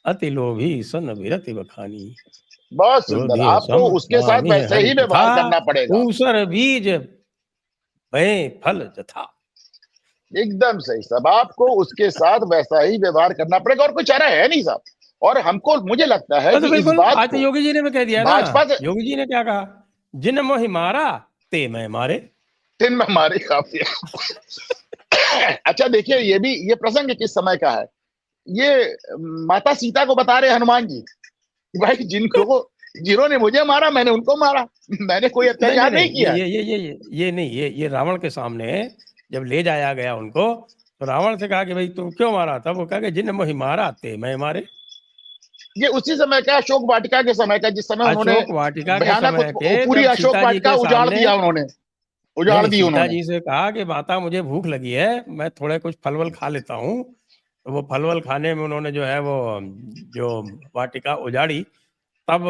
अति लोभी सन विरति बखानी। बहुत सुंदर। क्रोधिय आपको सम उसके साथ वामी वैसे ही हरि तथा व्यवहार करना पड़ेगा। ऊसर बीज भय फल जथा। एकदम सही साहब, आपको उसके साथ वैसा ही व्यवहार करना पड़ेगा और कोई चारा है नहीं साहब। और हमको, मुझे लगता है तो कि इस बिल्कुल बात आज तो को योगी जी ने भी कह दिया ना, भाजपा से योगी जी ने क्या कहा, जिन मोहि मारा ते मैं मारे। दिन में हमारी काफी अच्छा देखिए, ये प्रसंग किस समय का है, ये माता सीता को बता रहे हनुमान जी कि भाई जिन्होंने मुझे मारा मैंने उनको मारा, मैंने कोई नहीं नहीं अत्याचार नहीं नहीं, किया है। ये नहीं, ये रावण के सामने जब ले जाया गया उनको, तो रावण से कहा कि भाई तुम क्यों मारा था, वो कहा कि जिन मोहि मारा ते मैं मारे। ये उसी समय का, अशोक वाटिका के समय का, जिस समय उन्होंने अशोक वाटिका के भयानक समय के, पूरी जब अशोक सीता जी वाटिका के उजाड़ सामने, दिया उन्होंने, उजाड़ नहीं दी सीता उन्होंने। जी से कहा कि माता मुझे भूख लगी है, मैं थोड़े कुछ फलवल खा लेता हूँ। तो वो फलवल खाने में उन्होंने जो है वो जो वाटिका उजाड़ी, तब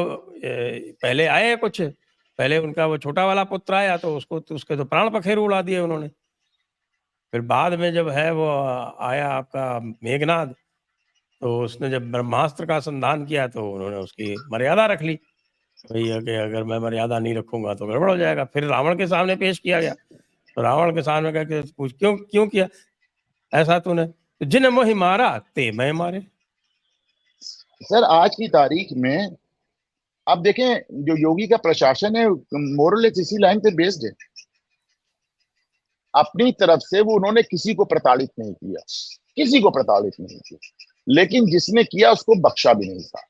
पहले आए कुछ, पहले उनका वो छोटा वाला पुत्र आया, तो उसके तो प्राण पखेरु उड़ा दिए उन्होंने। फिर बाद में जब है वो आया आपका मेघनाद, तो उसने जब ब्रह्मास्त्र का संधान किया, तो उन्होंने उसकी मर्यादा रख ली, भैया कि अगर मैं मर्यादा नहीं रखूंगा तो गड़बड़ हो जाएगा। फिर रावण के सामने पेश किया गया, तो रावण के सामने कहा कि पूछ क्यों क्यों किया ऐसा तूने, तो जिन मोहि मारा ते मैं मारे। सर आज की तारीख में आप देखें, जो योगी का प्रशासन है मोरलेस इसी लाइन पे बेस्ड है। अपनी तरफ से वो उन्होंने किसी को प्रताड़ित नहीं किया, किसी को प्रताड़ित नहीं किया, लेकिन जिसने किया उसको बख्शा भी नहीं था।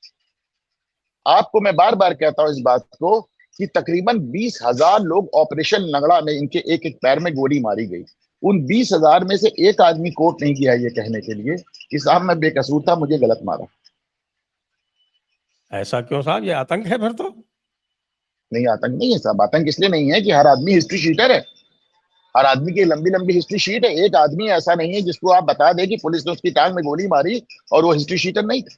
आपको मैं बार बार कहता हूं इस बात को कि तकरीबन 20,000 लोग ऑपरेशन नगड़ा में, इनके एक एक पैर में गोली मारी गई। उन 20,000 में से एक आदमी कोर्ट नहीं गया ये कहने के लिए कि साहब मैं बेकसूर था, मुझे गलत मारा। ऐसा क्यों साहब, ये आतंक है फिर तो। नहीं, आतंक नहीं है साहब। आतंक इसलिए नहीं है कि हर आदमी हिस्ट्री शीटर है, हर आदमी की लंबी लंबी हिस्ट्री शीट है। एक आदमी ऐसा नहीं है जिसको आप बता दें कि पुलिस ने उसकी टांग में गोली मारी और वो हिस्ट्री शीटर नहीं था।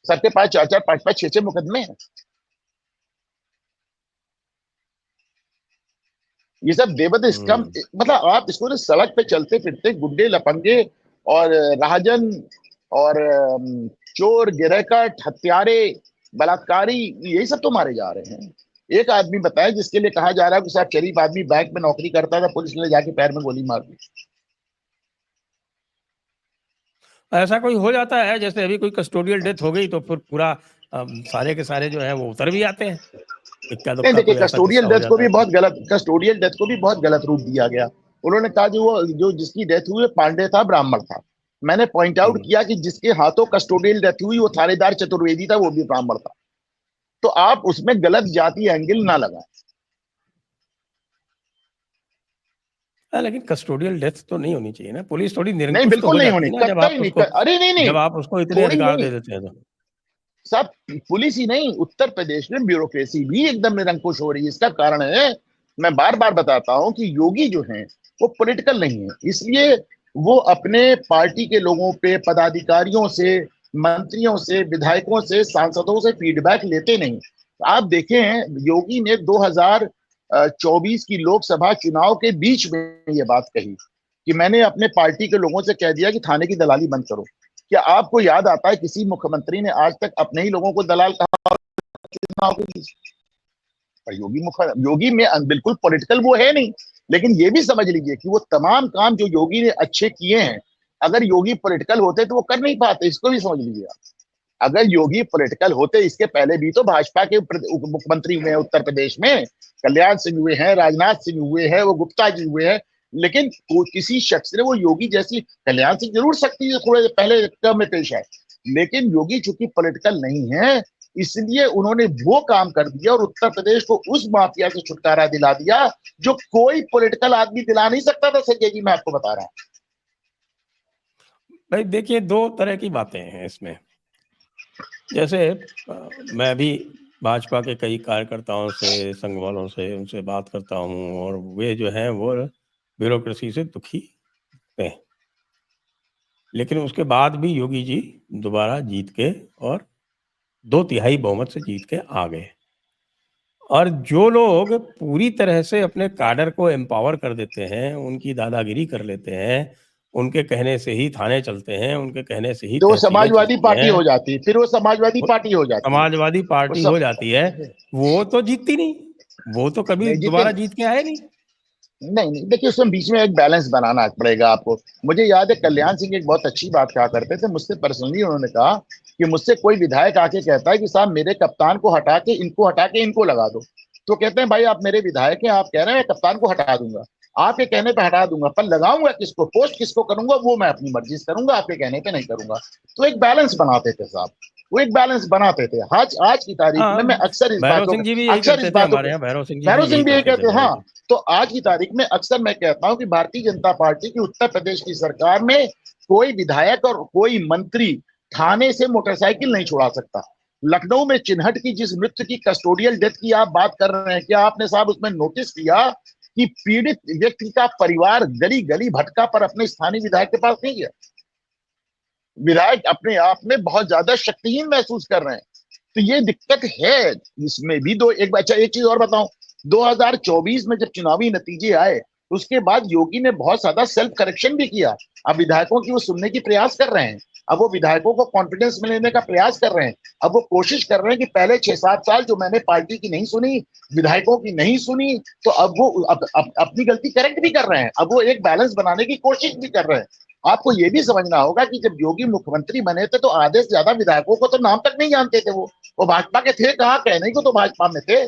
सबके पास 4-4, 5-5, 6-6 मुकदमे हैं। ये सब देवत स्कम, मतलब आप इसको ना सड़क पे चलते फिरते गुड्डे लफंगे और राहजन और चोर गिरहकट हत्यारे बलात्कारी, यही सब तो मारे जा रहे हैं। एक आदमी बताया जिसके लिए कहा जा रहा है कि साहब शरीफ आदमी बैंक में नौकरी करता था, पुलिस ने जाके पैर में गोली मार दी। ऐसा कोई हो जाता है, जैसे अभी कोई कस्टोडियल डेथ हो गई तो फिर पूरा सारे के सारे जो है वो उतर भी आते हैं, इक्का नहीं दुक्का देखिए, कोई ऐसा किस्सा हो जाता है तो। कस्टोडियल डेथ को भी बहुत गलत रूप दिया गया। उन्होंने कहा जो वो जो जिसकी डेथ हुई पांडे था, ब्राह्मण था। मैंने पॉइंट आउट हम्म। किया कि जिसके हाथों कस्टोडियल डेथ हुई वो थानेदार चतुर्वेदी था, वो भी ब्राह्मण था। तो आप उसमें गलत जाति एंगल ना लगाएं। लेकिन कस्टोडियल डेथ तो नहीं होनी चाहिए ना, पुलिस थोड़ी नहीं, निरंकुश तो बिल्कुल हो नहीं जाती होनी, है ना, कतई नहीं अरे नहीं नहीं, जब आप उसको इतने थोड़ी अधिकार नहीं दे देते हैं तो। सब। पुलिस ही नहीं, उत्तर प्रदेश में ब्यूरोक्रेसी भी एकदम निरंकुश हो रही है। इसका कारण है, मैं बार बार बताता हूं कि योगी जो हैं वो पॉलिटिकल नहीं है, इसलिए वो अपने पार्टी के लोगों पे, पदाधिकारियों से, मंत्रियों से, विधायकों से, सांसदों से फीडबैक लेते नहीं। आप देखें, योगी ने 2024 की लोकसभा चुनाव के बीच में ये बात कही कि मैंने अपने पार्टी के लोगों से कह दिया कि थाने की दलाली बंद करो। क्या आपको याद आता है किसी मुख्यमंत्री ने आज तक अपने ही लोगों को दलाल कहा चुनाव के बीच? और योगी में बिल्कुल पॉलिटिकल वो है नहीं। लेकिन ये भी समझ लीजिए कि वो तमाम काम जो योगी ने अच्छे किए हैं, अगर योगी पॉलिटिकल होते तो वो कर नहीं पाते। इसको भी समझ लीजिए आप। अगर योगी पॉलिटिकल होते, इसके पहले भी तो भाजपा के उप मुख्यमंत्री हुए हैं उत्तर प्रदेश में, कल्याण सिंह हुए हैं, राजनाथ सिंह हुए हैं, वो गुप्ता जी हुए हैं। लेकिन किसी शख्स ने वो योगी जैसी, कल्याण सिंह जरूर सकती है थोड़े पहले टर्म में पेश है, लेकिन योगी चूंकि पॉलिटिकल नहीं है, इसलिए उन्होंने वो काम कर दिया और उत्तर प्रदेश को उस माफिया से छुटकारा दिला दिया जो कोई पॉलिटिकल आदमी दिला नहीं सकता था। संजय जी, मैं आपको बता रहा हूं। भाई देखिए, दो तरह की बातें हैं इसमें। जैसे मैं भी भाजपा के कई कार्यकर्ताओं से, संघ वालों से, उनसे बात करता हूँ, और वे जो हैं वो ब्यूरोक्रेसी से दुखी हैं। लेकिन उसके बाद भी योगी जी दोबारा जीत के, और 2/3 बहुमत से जीत के आ गए। और जो लोग पूरी तरह से अपने काडर को एम्पावर कर देते हैं, उनकी दादागिरी कर लेते हैं, उनके कहने से ही थाने चलते हैं, उनके कहने से ही तो वो तहसीलें समाजवादी चलती पार्टी हैं। हो जाती है, फिर वो समाजवादी वो पार्टी हो जाती है। समाजवादी वो पार्टी सब हो जाती है, वो तो जीतती नहीं, वो तो कभी नहीं जीते दोबारा नहीं। जीत के आए नहीं। नहीं नहीं, देखिए उसमें बीच में एक बैलेंस बनाना पड़ेगा आपको। मुझे याद है कल्याण सिंह एक बहुत अच्छी बात कहा करते थे मुझसे पर्सनली, उन्होंने कहा कि मुझसे कोई विधायक आके कहता है कि साहब मेरे कप्तान को हटा के इनको लगा दो, तो कहते हैं भाई आप मेरे विधायक हैं, आप कह रहे हैं कप्तान को हटा दूंगा, आपके कहने पे हटा दूंगा, पर लगाऊंगा किसको, पोस्ट किसको करूंगा वो मैं अपनी मर्जी से करूंगा, आपके कहने पे नहीं करूंगा। तो एक बैलेंस बनाते थे साहब, वो एक बैलेंस बनाते थे। आज की तारीख में हाँ, मैं भैरव सिंह जी भी यही अक्सर इस करते थे, बातों हमारे को यहाँ भैरव सिंह जी भी भैरव यही सिंह भी यही करते थे, कहते हैं। भैरव हाँ, सिंह। तो आज की तारीख में अक्सर मैं कहता हूं कि भारतीय जनता पार्टी की उत्तर प्रदेश की सरकार में कोई विधायक और कोई मंत्री थाने से मोटरसाइकिल नहीं छुड़ा सकता। लखनऊ में चिन्हट की जिस मृत्यु की कस्टोडियल डेथ की आप बात कर रहे हैं, क्या आपने साहब उसमें नोटिस किया कि पीड़ित व्यक्ति का परिवार गली गली भटका पर अपने स्थानीय विधायक के पास नहीं गया? विधायक अपने आप में बहुत ज्यादा शक्तिहीन महसूस कर रहे हैं। तो ये दिक्कत है इसमें भी। दो एक अच्छा एक चीज और बताऊं, 2024 में जब चुनावी नतीजे आए उसके बाद योगी ने बहुत ज्यादा सेल्फ करेक्शन भी किया। अब विधायकों की वो सुनने की प्रयास कर रहे हैं, अब वो विधायकों को कॉन्फिडेंस में लेने का प्रयास कर रहे हैं। अब वो कोशिश कर रहे हैं कि पहले 6-7 साल जो मैंने पार्टी की नहीं सुनी, विधायकों की नहीं सुनी, तो अब वो अपनी गलती करेक्ट भी कर रहे हैं। अब वो एक बैलेंस बनाने की कोशिश भी कर रहे हैं। आपको ये भी समझना होगा कि जब योगी मुख्यमंत्री बने थे तो आधे से ज्यादा विधायकों को तो नाम तक नहीं जानते थे। वो भाजपा के थे कहाँ, कहने को तो भाजपा में थे।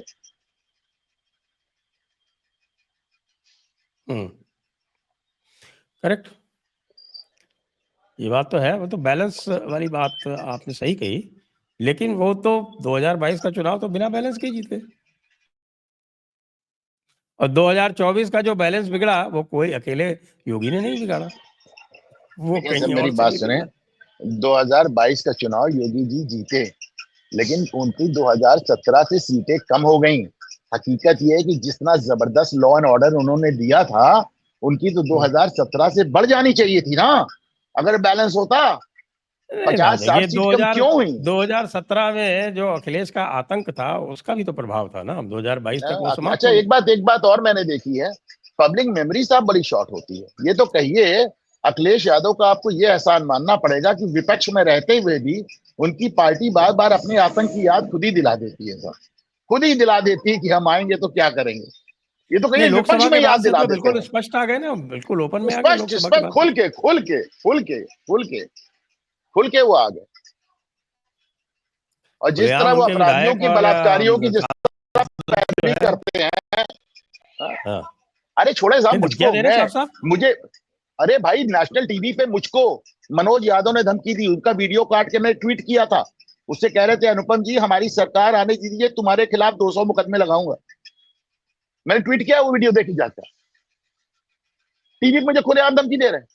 करेक्ट, ये बात तो है। वो तो बैलेंस वाली बात आपने सही कही, लेकिन वो तो 2022 का चुनाव तो बिना बैलेंस के ही जीते, और 2024 का जो बैलेंस बिगड़ा वो कोई अकेले योगी ने नहीं बिगाड़ा, वो देखिए सर कहीं मेरी और से बात भी सुने, बिगड़ा। 2022 का चुनाव योगी जी जीते, लेकिन उनकी 2017 से सीटें कम हो गई। हकीकत यह है कि जितना जबरदस्त लॉ एंड ऑर्डर उन्होंने दिया था, उनकी तो 2017 से बढ़ जानी चाहिए थी ना, अगर बैलेंस होता। नहीं बात 50-60 देखिए, सीट कम क्यों हुई? 2017 में जो अखिलेश का आतंक था उसका भी तो प्रभाव था ना, 2022 तक वो समाप्त अच्छा हो गया। एक बात और मैंने देखी है, पब्लिक मेमोरी साहब बड़ी शॉर्ट होती है। ये तो कहिए अखिलेश यादव का आपको ये एहसान मानना पड़ेगा कि विपक्ष में रहते हुए भी उनकी पार्टी बार बार अपने आतंक की याद खुद ही दिला देती है सर, खुद ही दिला देती है कि हम आएंगे तो क्या करेंगे। ये तो नहीं, कहिए विपक्ष लोकसभा में के याद बाद से दिला तो देते बिल्कुल हैं। स्पष्ट आ गए ना, बिल्कुल ओपन में आ गए स्पष्ट लोकसभा के स्पष्ट बाद से। खुल के वो आ गए। और जिस खुलेआम तरह वो उनके अपराधियों विधायक की और बलात्कारियों की जिस जो पैरवी है। करते हैं, हाँ, अरे छोड़े साहब नहीं धमकियां मुझको, दे रहे मैं साफ साफ। मुझे अरे भाई नेशनल टीवी पे मुझको मनोज यादव ने धमकी दी, उनका वीडियो काट के मैं ट्वीट किया था। उससे कह रहे थे अनुपम जी हमारी सरकार आने दीजिए, तुम्हारे खिलाफ 200 मुकदमे लगाऊंगा। मैंने ट्वीट किया, वो वीडियो देखी जाकर। टीवी पे मुझे खुलेआम धमकी दे रहे हैं।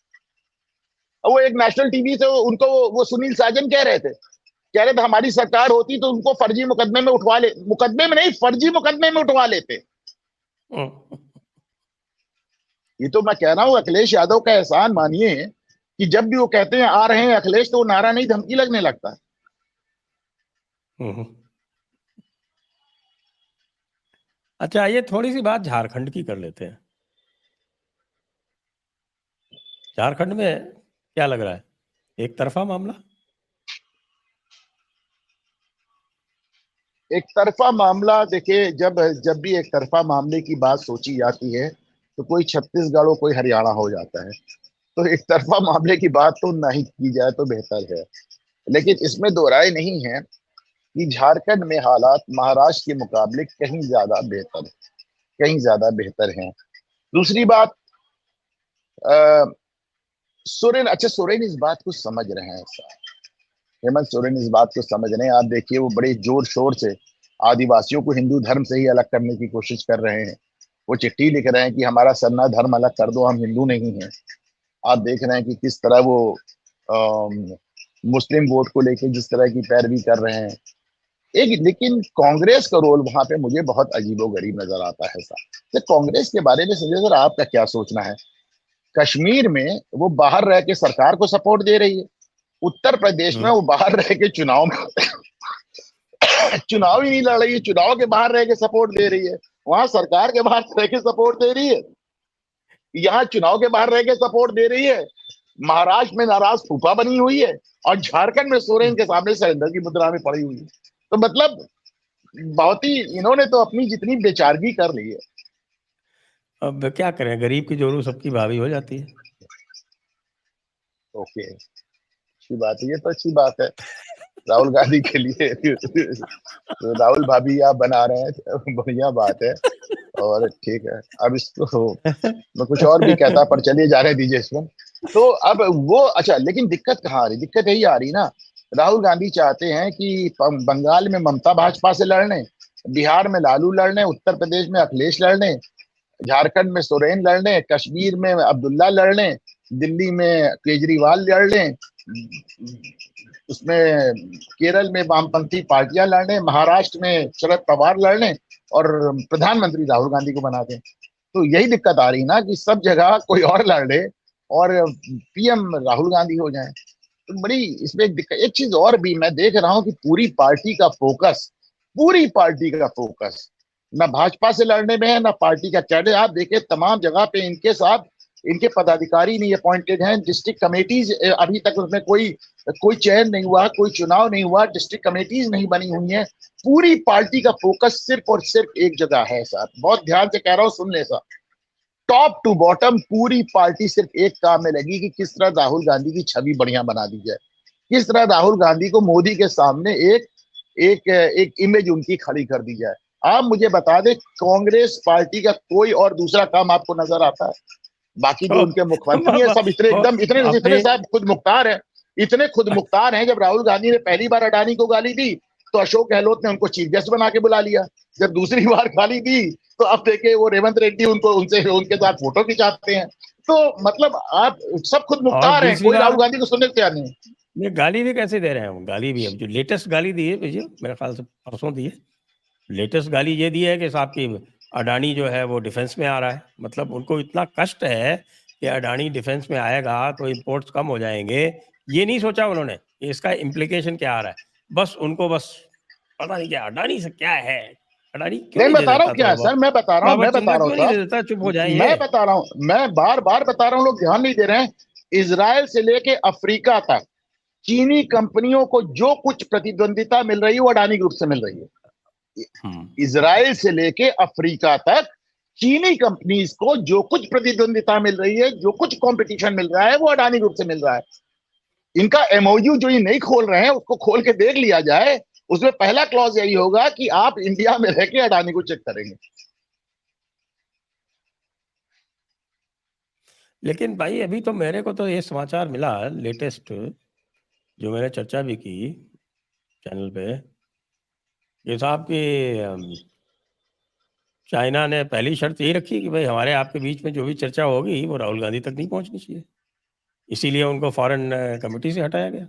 और वो एक नेशनल टीवी से उनको वो सुनील साजन कह रहे थे हमारी सरकार होती तो उनको फर्जी मुकदमे में उठवा ले, मुकदमे में नहीं फर्जी मुकदमे में उठवा लेते। ये तो मैं कह रहा हूं अखिलेश यादव का एहसान मानिए कि जब भी वो कहते हैं आ रहे हैं अखिलेश, तो वो नारा नहीं धमकी लगने लगता है। अच्छा, ये थोड़ी सी बात झारखंड की कर लेते हैं। झारखंड में क्या लग रहा है, एक तरफा मामला? एक तरफा मामला देखिए, जब जब भी एक तरफा मामले की बात सोची जाती है तो कोई छत्तीसगढ़ और कोई हरियाणा हो जाता है। तो एक तरफा मामले की बात तो ना ही की जाए तो बेहतर है। लेकिन इसमें दो राय नहीं है कि झारखंड में हालात महाराष्ट्र के मुकाबले कहीं ज्यादा बेहतर हैं। दूसरी बात, सोरेन, अच्छा सोरेन इस बात को समझ रहे हैं सर, हेमंत सोरेन इस बात को समझ रहे हैं। आप देखिए वो बड़े जोर शोर से आदिवासियों को हिंदू धर्म से ही अलग करने की कोशिश कर रहे हैं। वो चिट्ठी लिख रहे हैं कि हमारा सरना धर्म अलग कर दो, हम हिंदू नहीं हैं। आप देख रहे हैं कि किस तरह वो मुस्लिम वोट को लेकर जिस तरह की पैरवी कर रहे हैं। एक लेकिन कांग्रेस का रोल वहां पे मुझे बहुत अजीबोगरीब नजर आता है सर। तो कांग्रेस के बारे में संजय सर आपका क्या सोचना है? कश्मीर में वो बाहर रह के सरकार को सपोर्ट दे रही है, उत्तर प्रदेश में वो बाहर रह के चुनाव में चुनाव ही नहीं लड़ रही है, चुनाव के बाहर रह के सपोर्ट दे रही है। वहां सरकार के बाहर रह के सपोर्ट दे रही है, यहाँ चुनाव के बाहर रह के सपोर्ट दे रही है। महाराष्ट्र में नाराज फूफा बनी हुई है और झारखंड में सोरेन के सामने सरेंडर की मुद्रा में पड़ी हुई है। तो मतलब बहुत ही इन्होंने तो अपनी जितनी बेचारगी कर ली है। अब क्या करें, गरीब की जोरू सबकी भाभी हो जाती है। ओके, अच्छी बात है, ये तो अच्छी बात है राहुल गांधी के लिए। तो राहुल भाभी आप बना रहे हैं तो बढ़िया बात है, और ठीक है। अब इसको मैं कुछ और भी कहता, पर चलिए जा रहे दीजिए इसमें। तो अब वो अच्छा, लेकिन दिक्कत कहाँ आ रही? दिक्कत यही आ रही ना, राहुल गांधी चाहते हैं कि बंगाल में ममता भाजपा से लड़ने, बिहार में लालू लड़ने, उत्तर प्रदेश में अखिलेश लड़ने, झारखंड में सोरेन लड़ने, कश्मीर में अब्दुल्ला लड़ने, दिल्ली में केजरीवाल लड़ने, उसमें केरल में वामपंथी पार्टियां लड़ने, महाराष्ट्र में शरद पवार लड़ने, और प्रधानमंत्री राहुल गांधी को बना दें। तो यही दिक्कत आ रही ना कि सब जगह कोई और लड़ ले और पीएम राहुल गांधी हो जाए। तो बड़ी इसमें एक दिक्कत। एक चीज और भी मैं देख रहा हूं कि पूरी पार्टी का फोकस ना भाजपा से लड़ने में है, ना पार्टी का कैडर। आप देखें तमाम जगह पे इनके साथ इनके पदाधिकारी नहीं अपॉइंटेड हैं। डिस्ट्रिक्ट कमेटीज अभी तक उसमें कोई कोई चयन नहीं हुआ, कोई चुनाव नहीं हुआ, डिस्ट्रिक्ट कमेटीज नहीं बनी हुई हैं। पूरी पार्टी का फोकस सिर्फ और सिर्फ एक जगह है साहब, बहुत ध्यान से कह रहा हूं, सुन ले साहब। टॉप टू बॉटम पूरी पार्टी सिर्फ एक काम में लगी कि किस तरह राहुल गांधी की छवि बढ़िया बना दी जाए, किस तरह राहुल गांधी को मोदी के सामने एक एक एक इमेज उनकी खड़ी कर दी जाए। आप मुझे बता दें, कांग्रेस पार्टी का कोई और दूसरा काम आपको नजर आता है? बाकी जो उनके मुख्यमंत्री है सब इतने एकदम इतने इतने साहब खुद मुख्तार है, इतने खुद मुख्तार हैं। जब राहुल गांधी ने पहली बार अडानी को गाली दी तो अशोक गहलोत ने उनको चीफ गेस्ट बना के बुला लिया। जब दूसरी बार गाली दी तो अब देखिए वो रेवंत रेड्डी उनको उनके साथ फोटो खिंचाते हैं। तो मतलब आप सब खुद और मुख्तार हैं, दूसरी कोई बात, राहुल गांधी को सुनने को तैयार नहीं। ये गाली भी कैसे दे रहे हैं? गाली भी अब जो लेटेस्ट गाली दी है भैया, मेरे ख्याल से परसों दी है, लेटेस्ट गाली ये दी है कि साहब की अडानी जो है वो डिफेंस में आ रहा है। मतलब उनको इतना कष्ट है कि अडानी डिफेंस में आएगा तो इंपोर्ट्स कम हो जाएंगे। ये नहीं सोचा उन्होंने कि इसका इम्प्लीकेशन क्या आ रहा है। बस उनको बस पता नहीं क्या अडानी से क्या है, अडानी क्यों नहीं नहीं दे बता रहा हूँ देता क्या थोड़ा है सर, बहुत, मैं बता रहा हूँ, बाबा मैं बता चिल्ला रहा हूँ क्यों नहीं दे साहब, देता, चुप हो जाए ये। मैं बता रहा हूँ, मैं बार बार बता रहा हूँ, लोग ध्यान नहीं दे रहे हैं। इजराइल से लेके अफ्रीका तक चीनी कंपनियों को जो कुछ प्रतिद्वंदिता मिल रही है वो अडानी ग्रुप से मिल रही है। इजराइल से लेके अफ्रीका तक चीनी कंपनीज को जो कुछ प्रतिद्वंदिता मिल रही है, जो कुछ कंपटीशन मिल रहा है, वो अडानी ग्रुप से मिल रहा है। इनका एमओयू जो ये नहीं खोल रहे हैं उसको खोल के देख लिया जाए। उसमें पहला क्लॉज यही होगा कि आप इंडिया में रह के अडानी को चेक करेंगे। लेकिन भाई अभी तो मेरे को तो ये समाचार मिला लेटेस्ट, जो मैंने चर्चा भी की चैनल पे, ये साहब की चाइना ने पहली शर्त यही रखी कि भाई हमारे आपके बीच में जो भी चर्चा होगी वो राहुल गांधी तक नहीं पहुंचनी चाहिए, इसीलिए उनको फॉरेन कमेटी से हटाया गया।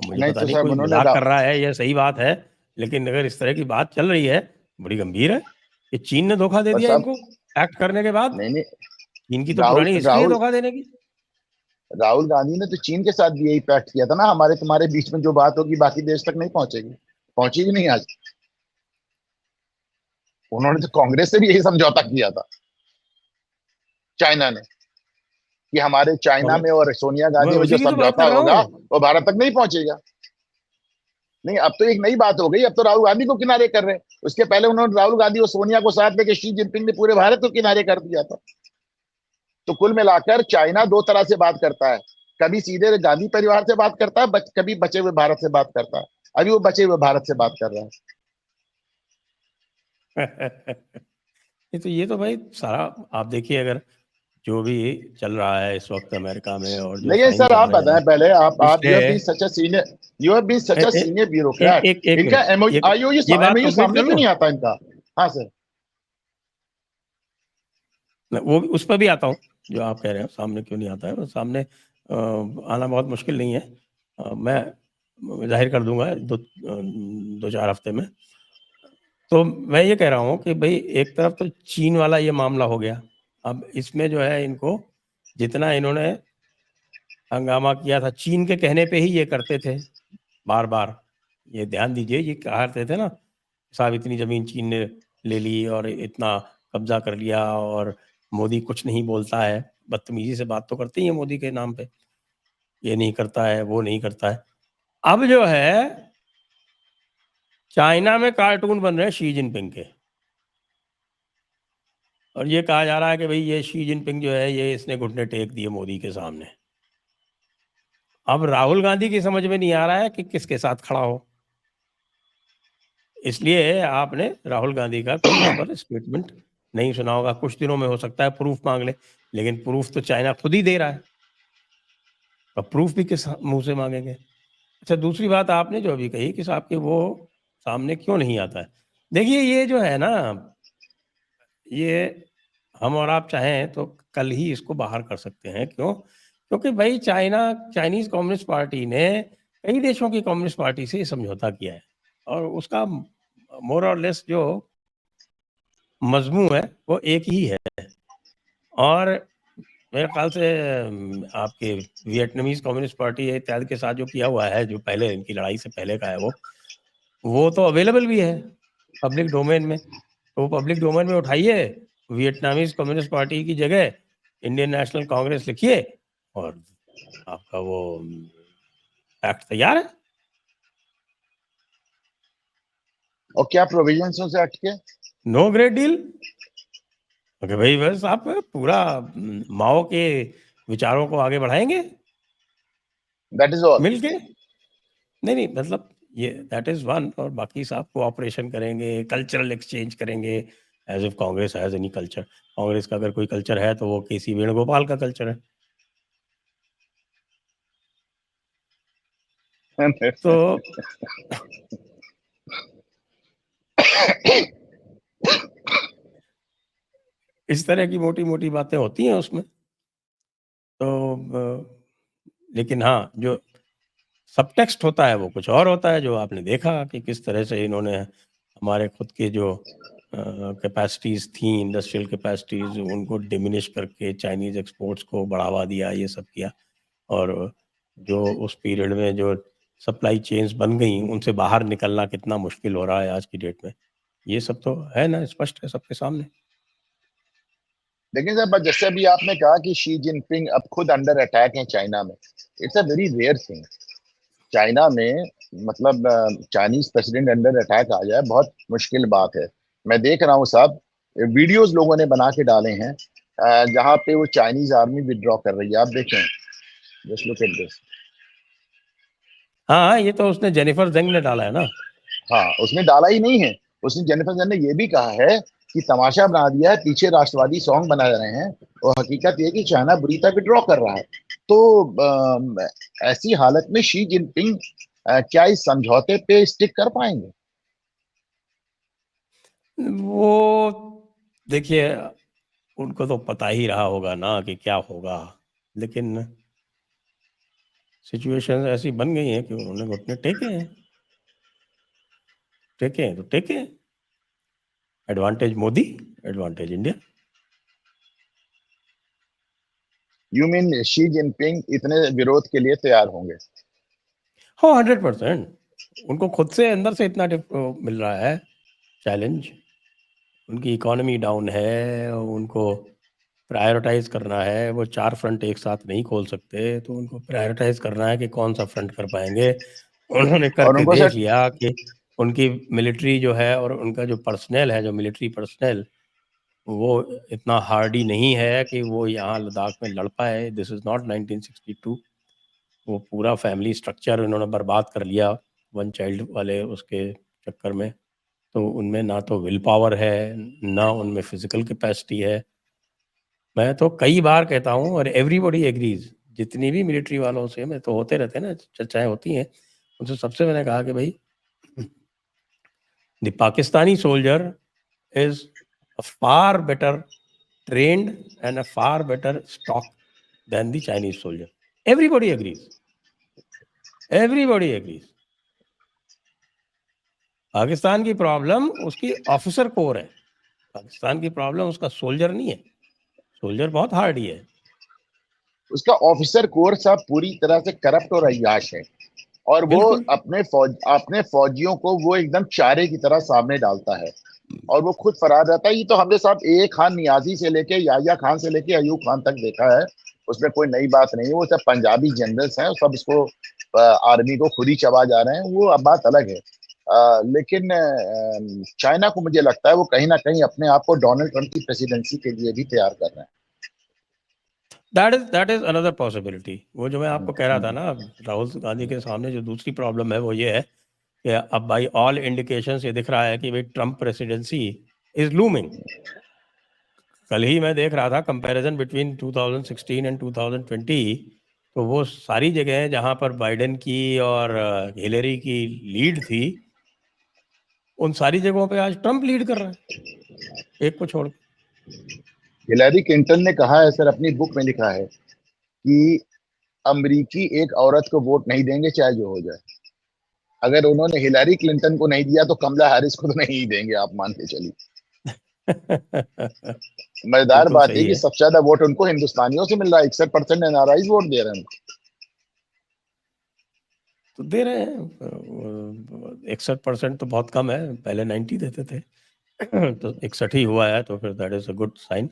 मुझे नहीं पता तो नहीं साहब कोई उन्होंने मजाक कर रहा है या सही बात है, लेकिन अगर इस तरह की बात चल रही है बड़ी गंभीर है। कि चीन ने धोखा दे पर दिया साहब इनको एक्ट करने के बाद। नहीं नहीं, चीन की तो राहुल पुरानी हिस्ट्री है राहुल धोखा देने की। राहुल गांधी ने तो चीन के साथ भी यही पैक्ट किया था ना, हमारे तुम्हारे बीच में जो बात होगी बाकी देश तक नहीं पहुंचेगी, पहुंची भी नहीं आज। उन्होंने तो कांग्रेस से भी यही समझौता किया था चाइना ने, कि हमारे चाइना मैं में और सोनिया मैं गांधी में जो उसी की तो बात समझौता कर रहा होगा हूँ। वो भारत तक नहीं पहुंचेगा। नहीं, अब तो एक नई बात हो गई, अब तो राहुल गांधी को किनारे कर रहे हैं। उसके पहले उन्होंने राहुल गांधी और सोनिया को साथ लेके शी जिनपिंग ने पूरे भारत को किनारे कर दिया था। तो कुल मिलाकर चाइना दो तरह से बात करता है, कभी सीधे गांधी परिवार से बात करता है, कभी बचे हुए भारत से बात करता है। अभी वो बचे हुए भारत से बात कर रहा है। ये तो भाई सारा आप देखिए, अगर जो भी चल रहा है इस वक्त अमेरिका में और जो लेकिन साइन सर चल आप रहे हैं बताएं पहले, आप पिछले you have been such a, uh a, senior एक ब्यूरोक्रेट। एक एक इनका मिनट, एमओयू ये बात एमओयू कंप्लीट सामने कर क्यों लो। नहीं आता इनका? हाँ सर। वो उस पर भी आता हूँ, जो आप कह रहे हैं सामने क्यों नहीं आता है। सामने आना बहुत मुश्किल नहीं है, मैं जाहिर कर दूंगा दो चार हफ्ते में। तो मैं ये कह रहा हूँ कि भाई एक तरफ तो चीन वाला ये मामला हो गया, अब इसमें जो है इनको जितना इन्होंने हंगामा किया था, चीन के कहने पे ही ये करते थे बार बार। ये ध्यान दीजिए, ये कहा करते थे ना साहब इतनी जमीन चीन ने ले ली और इतना कब्जा कर लिया और मोदी कुछ नहीं बोलता है। बदतमीजी से बात तो करते ही है मोदी के नाम पे, ये नहीं करता है, वो नहीं करता है। अब जो है चाइना में कार्टून बन रहे हैं शी जिनपिंग के, और ये कहा जा रहा है कि भाई ये शी जिनपिंग जो है ये इसने घुटने टेक दिए मोदी के सामने। अब राहुल गांधी की समझ में नहीं आ रहा है कि किसके साथ खड़ा हो, इसलिए आपने राहुल गांधी का कोई इस पर स्टेटमेंट नहीं सुना होगा। कुछ दिनों में हो सकता है प्रूफ मांग ले, लेकिन प्रूफ तो चाइना खुद ही दे रहा है, अब प्रूफ भी किस मुंह से मांगेंगे। अच्छा, दूसरी बात आपने जो अभी कही कि साहब के वो सामने क्यों नहीं आता है, देखिए ये जो है ना, ये हम और आप चाहें तो कल ही इसको बाहर कर सकते हैं। क्यों? क्योंकि भाई चाइनीज कम्युनिस्ट पार्टी ने कई देशों की कम्युनिस्ट पार्टी से समझौता किया है, और उसका मोर और लेस जो मजमू है वो एक ही है। और मेरे ख्याल से आपके वियतनामीज कम्युनिस्ट पार्टी इत्यादि के साथ जो किया हुआ है, जो पहले इनकी लड़ाई से पहले का है, वो तो अवेलेबल भी है पब्लिक डोमेन में, तो पब्लिक डोमेन में उठाइए, वियतनामीज कम्युनिस्ट पार्टी की जगह इंडियन नेशनल कांग्रेस लिखिए और आपका वो एक्ट तैयार है। और क्या प्रोविजंस से अटके? No great deal. ओके भाई, बस आप पूरा माओ के विचारों को आगे बढ़ाएंगे, दैट इज ऑल मिलके। नहीं, मतलब ये दैट इज वन, और बाकी सब कोऑपरेशन करेंगे, कल्चरल एक्सचेंज करेंगे, as if Congress has any culture. Congress का अगर कोई कल्चर है तो वो केसी वेणुगोपाल का कल्चर है। तो इस तरह की मोटी मोटी बातें होती हैं उसमें। तो लेकिन हाँ, जो सब टेक्स्ट होता है वो कुछ और होता है, जो आपने देखा कि किस तरह से इन्होंने हमारे खुद के जो कैपेसिटीज थी, इंडस्ट्रियल कैपेसिटीज, उनको डिमिनिश करके चाइनीज एक्सपोर्ट्स को बढ़ावा दिया, ये सब किया। और जो उस पीरियड में जो सप्लाई चेन्स बन गई, उनसे बाहर निकलना कितना मुश्किल हो रहा है आज की डेट में, ये सब तो है ना, स्पष्ट है सबके सामने। लेकिन सर, जैसे अभी आपने कहा कि शी जिनपिंग अब खुद अंडर अटैक है चाइना में, it's a very rare thing. China में मतलब चाइनीज प्रेसिडेंट अंडर अटैक आ जाए बहुत मुश्किल बात है। मैं देख रहा हूँ साहब, वीडियोस लोगों ने बना के डाले हैं जहाँ पे वो चाइनीज आर्मी विड्रॉ कर रही है। आप देखें, जस्ट लुक एट दिस। हाँ, ये तो उसने जेनिफर जेंग ने डाला है ना। हाँ, उसने डाला ही नहीं है, उसने जेनिफर जेंग ने ये भी कहा है कि तमाशा बना दिया है, पीछे राष्ट्रवादी सॉन्ग बना रहे हैं, और हकीकत ये कि चाइना बुरी तरह विड्रॉ कर रहा है। तो ऐसी हालत में शी जिनपिंग क्या इस समझौते पे स्टिक कर पाएंगे? वो देखिए, उनको तो पता ही रहा होगा ना कि क्या होगा, लेकिन सिचुएशन ऐसी बन गई है कि उन्होंने घुटने टेके हैं। टेके। Advantage Modi, advantage India. You mean Xi Jinping इतने विरोध के लिए तैयार होंगे? हाँ, 100%। उनको खुद से अंदर से इतना मिल रहा है चैलेंज। उनकी इकोनॉमी डाउन है, उनको प्रायोरिटाइज करना है, वो 4 फ्रंट एक साथ नहीं खोल सकते, तो उनको प्रायोरिटाइज करना है कि कौन सा फ्रंट कर पाएंगे। उन्होंने और करके उनको देख सर, लिया कि उनकी मिलिट्री जो है और उनका जो पर्सनल है, जो मिलिट्री पर्सनल, वो इतना हार्डी नहीं है कि वो यहाँ लद्दाख में लड़ पाए। This is not 1962। वो पूरा फैमिली स्ट्रक्चर उन्होंने बर्बाद कर लिया वन चाइल्ड वाले उसके चक्कर में। तो उनमें ना तो विल पावर है, ना उनमें फिजिकल कैपेसिटी है। मैं तो कई बार कहता हूँ, और एवरीबॉडी एग्रीज, जितनी भी मिलिट्री वालों से मैं तो होते रहते हैं ना, चर्चाएं होती हैं, उनसे सबसे मैंने कहा कि भाई the Pakistani soldier is a far better trained and a far better stock than the Chinese soldier. Everybody agrees. Everybody agrees. Pakistan की प्रॉब्लम उसकी ऑफिसर कोर है, पाकिस्तान की प्रॉब्लम उसका सोल्जर नहीं है। सोल्जर बहुत हार्ड ही है। उसका ऑफिसर कोर साहब पूरी तरह से करप्ट और अय्याश है, और वो बिल्कुल। अपने फौजियों को वो एकदम चारे की तरह सामने डालता है। और वो खुद फरार रहता है। ये तो हमने साहब ए खान नियाजी से लेके याहिया खान से लेके अयूब खान तक देखा है, उसमें कोई नई बात नहीं है। वो सब पंजाबी जनरल्स हैं, सब इसको आर्मी को खुद ही चबा जा रहे हैं, वो अब बात अलग है। लेकिन चाइना को मुझे लगता है वो कहीं ना कहीं अपने आप को डोनाल्ड ट्रंप की प्रेसिडेंसी के लिए भी तैयार कर रहे हैं। That is another possibility. वो जो मैं आपको कह रहा था ना, राहुल गांधी के सामने जो दूसरी प्रॉब्लम है वो ये है कि अब बाई ऑल इंडिकेशंस ये दिख रहा है कि भाई ट्रंप प्रेसिडेंसी इज लूमिंग। कल ही मैं देख रहा था कंपैरिजन बिटवीन 2016 एंड 2020, तो वो सारी जगह जहां पर बाइडेन की और हिलेरी की लीड थी, उन सारी जगहों पे आज ट्रंप लीड कर रहा है, एक को छोड़ के। हिलैरी क्लिंटन ने कहा है सर, अपनी बुक में लिखा है कि अमरीकी एक औरत को वोट नहीं देंगे चाहे जो हो जाए। अगर उन्होंने हिलैरी क्लिंटन को नहीं दिया तो कमला हैरिस को तो नहीं देंगे, आप मान के चलिए। मजेदार बिल्कुल बात है सही कि है। सबसे ज्यादा वोट उनको हिंदुस्तानियों से मिल रहा है, 61% एनआरआई वोट दे रहे हैं उनको। तो दे रहे हैं 61%, तो बहुत कम है, पहले 90 देते थे। तो 61 ही हुआ है, तो फिर that is a good sign.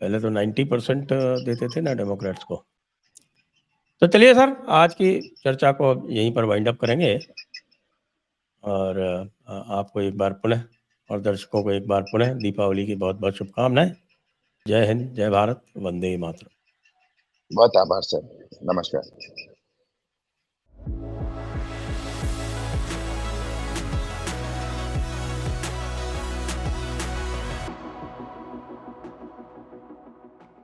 पहले तो 90% देते थे ना डेमोक्रेट्स को। तो चलिए सर, आज की चर्चा को यहीं पर वाइंड अप करेंगे, और आपको एक बार पुनः और दर्शकों को एक बार पुनः दीपावली की बहुत बहुत शुभकामनाएं। जय हिंद, जय भारत, वंदे मातरम। बहुत आभार सर, नमस्कार।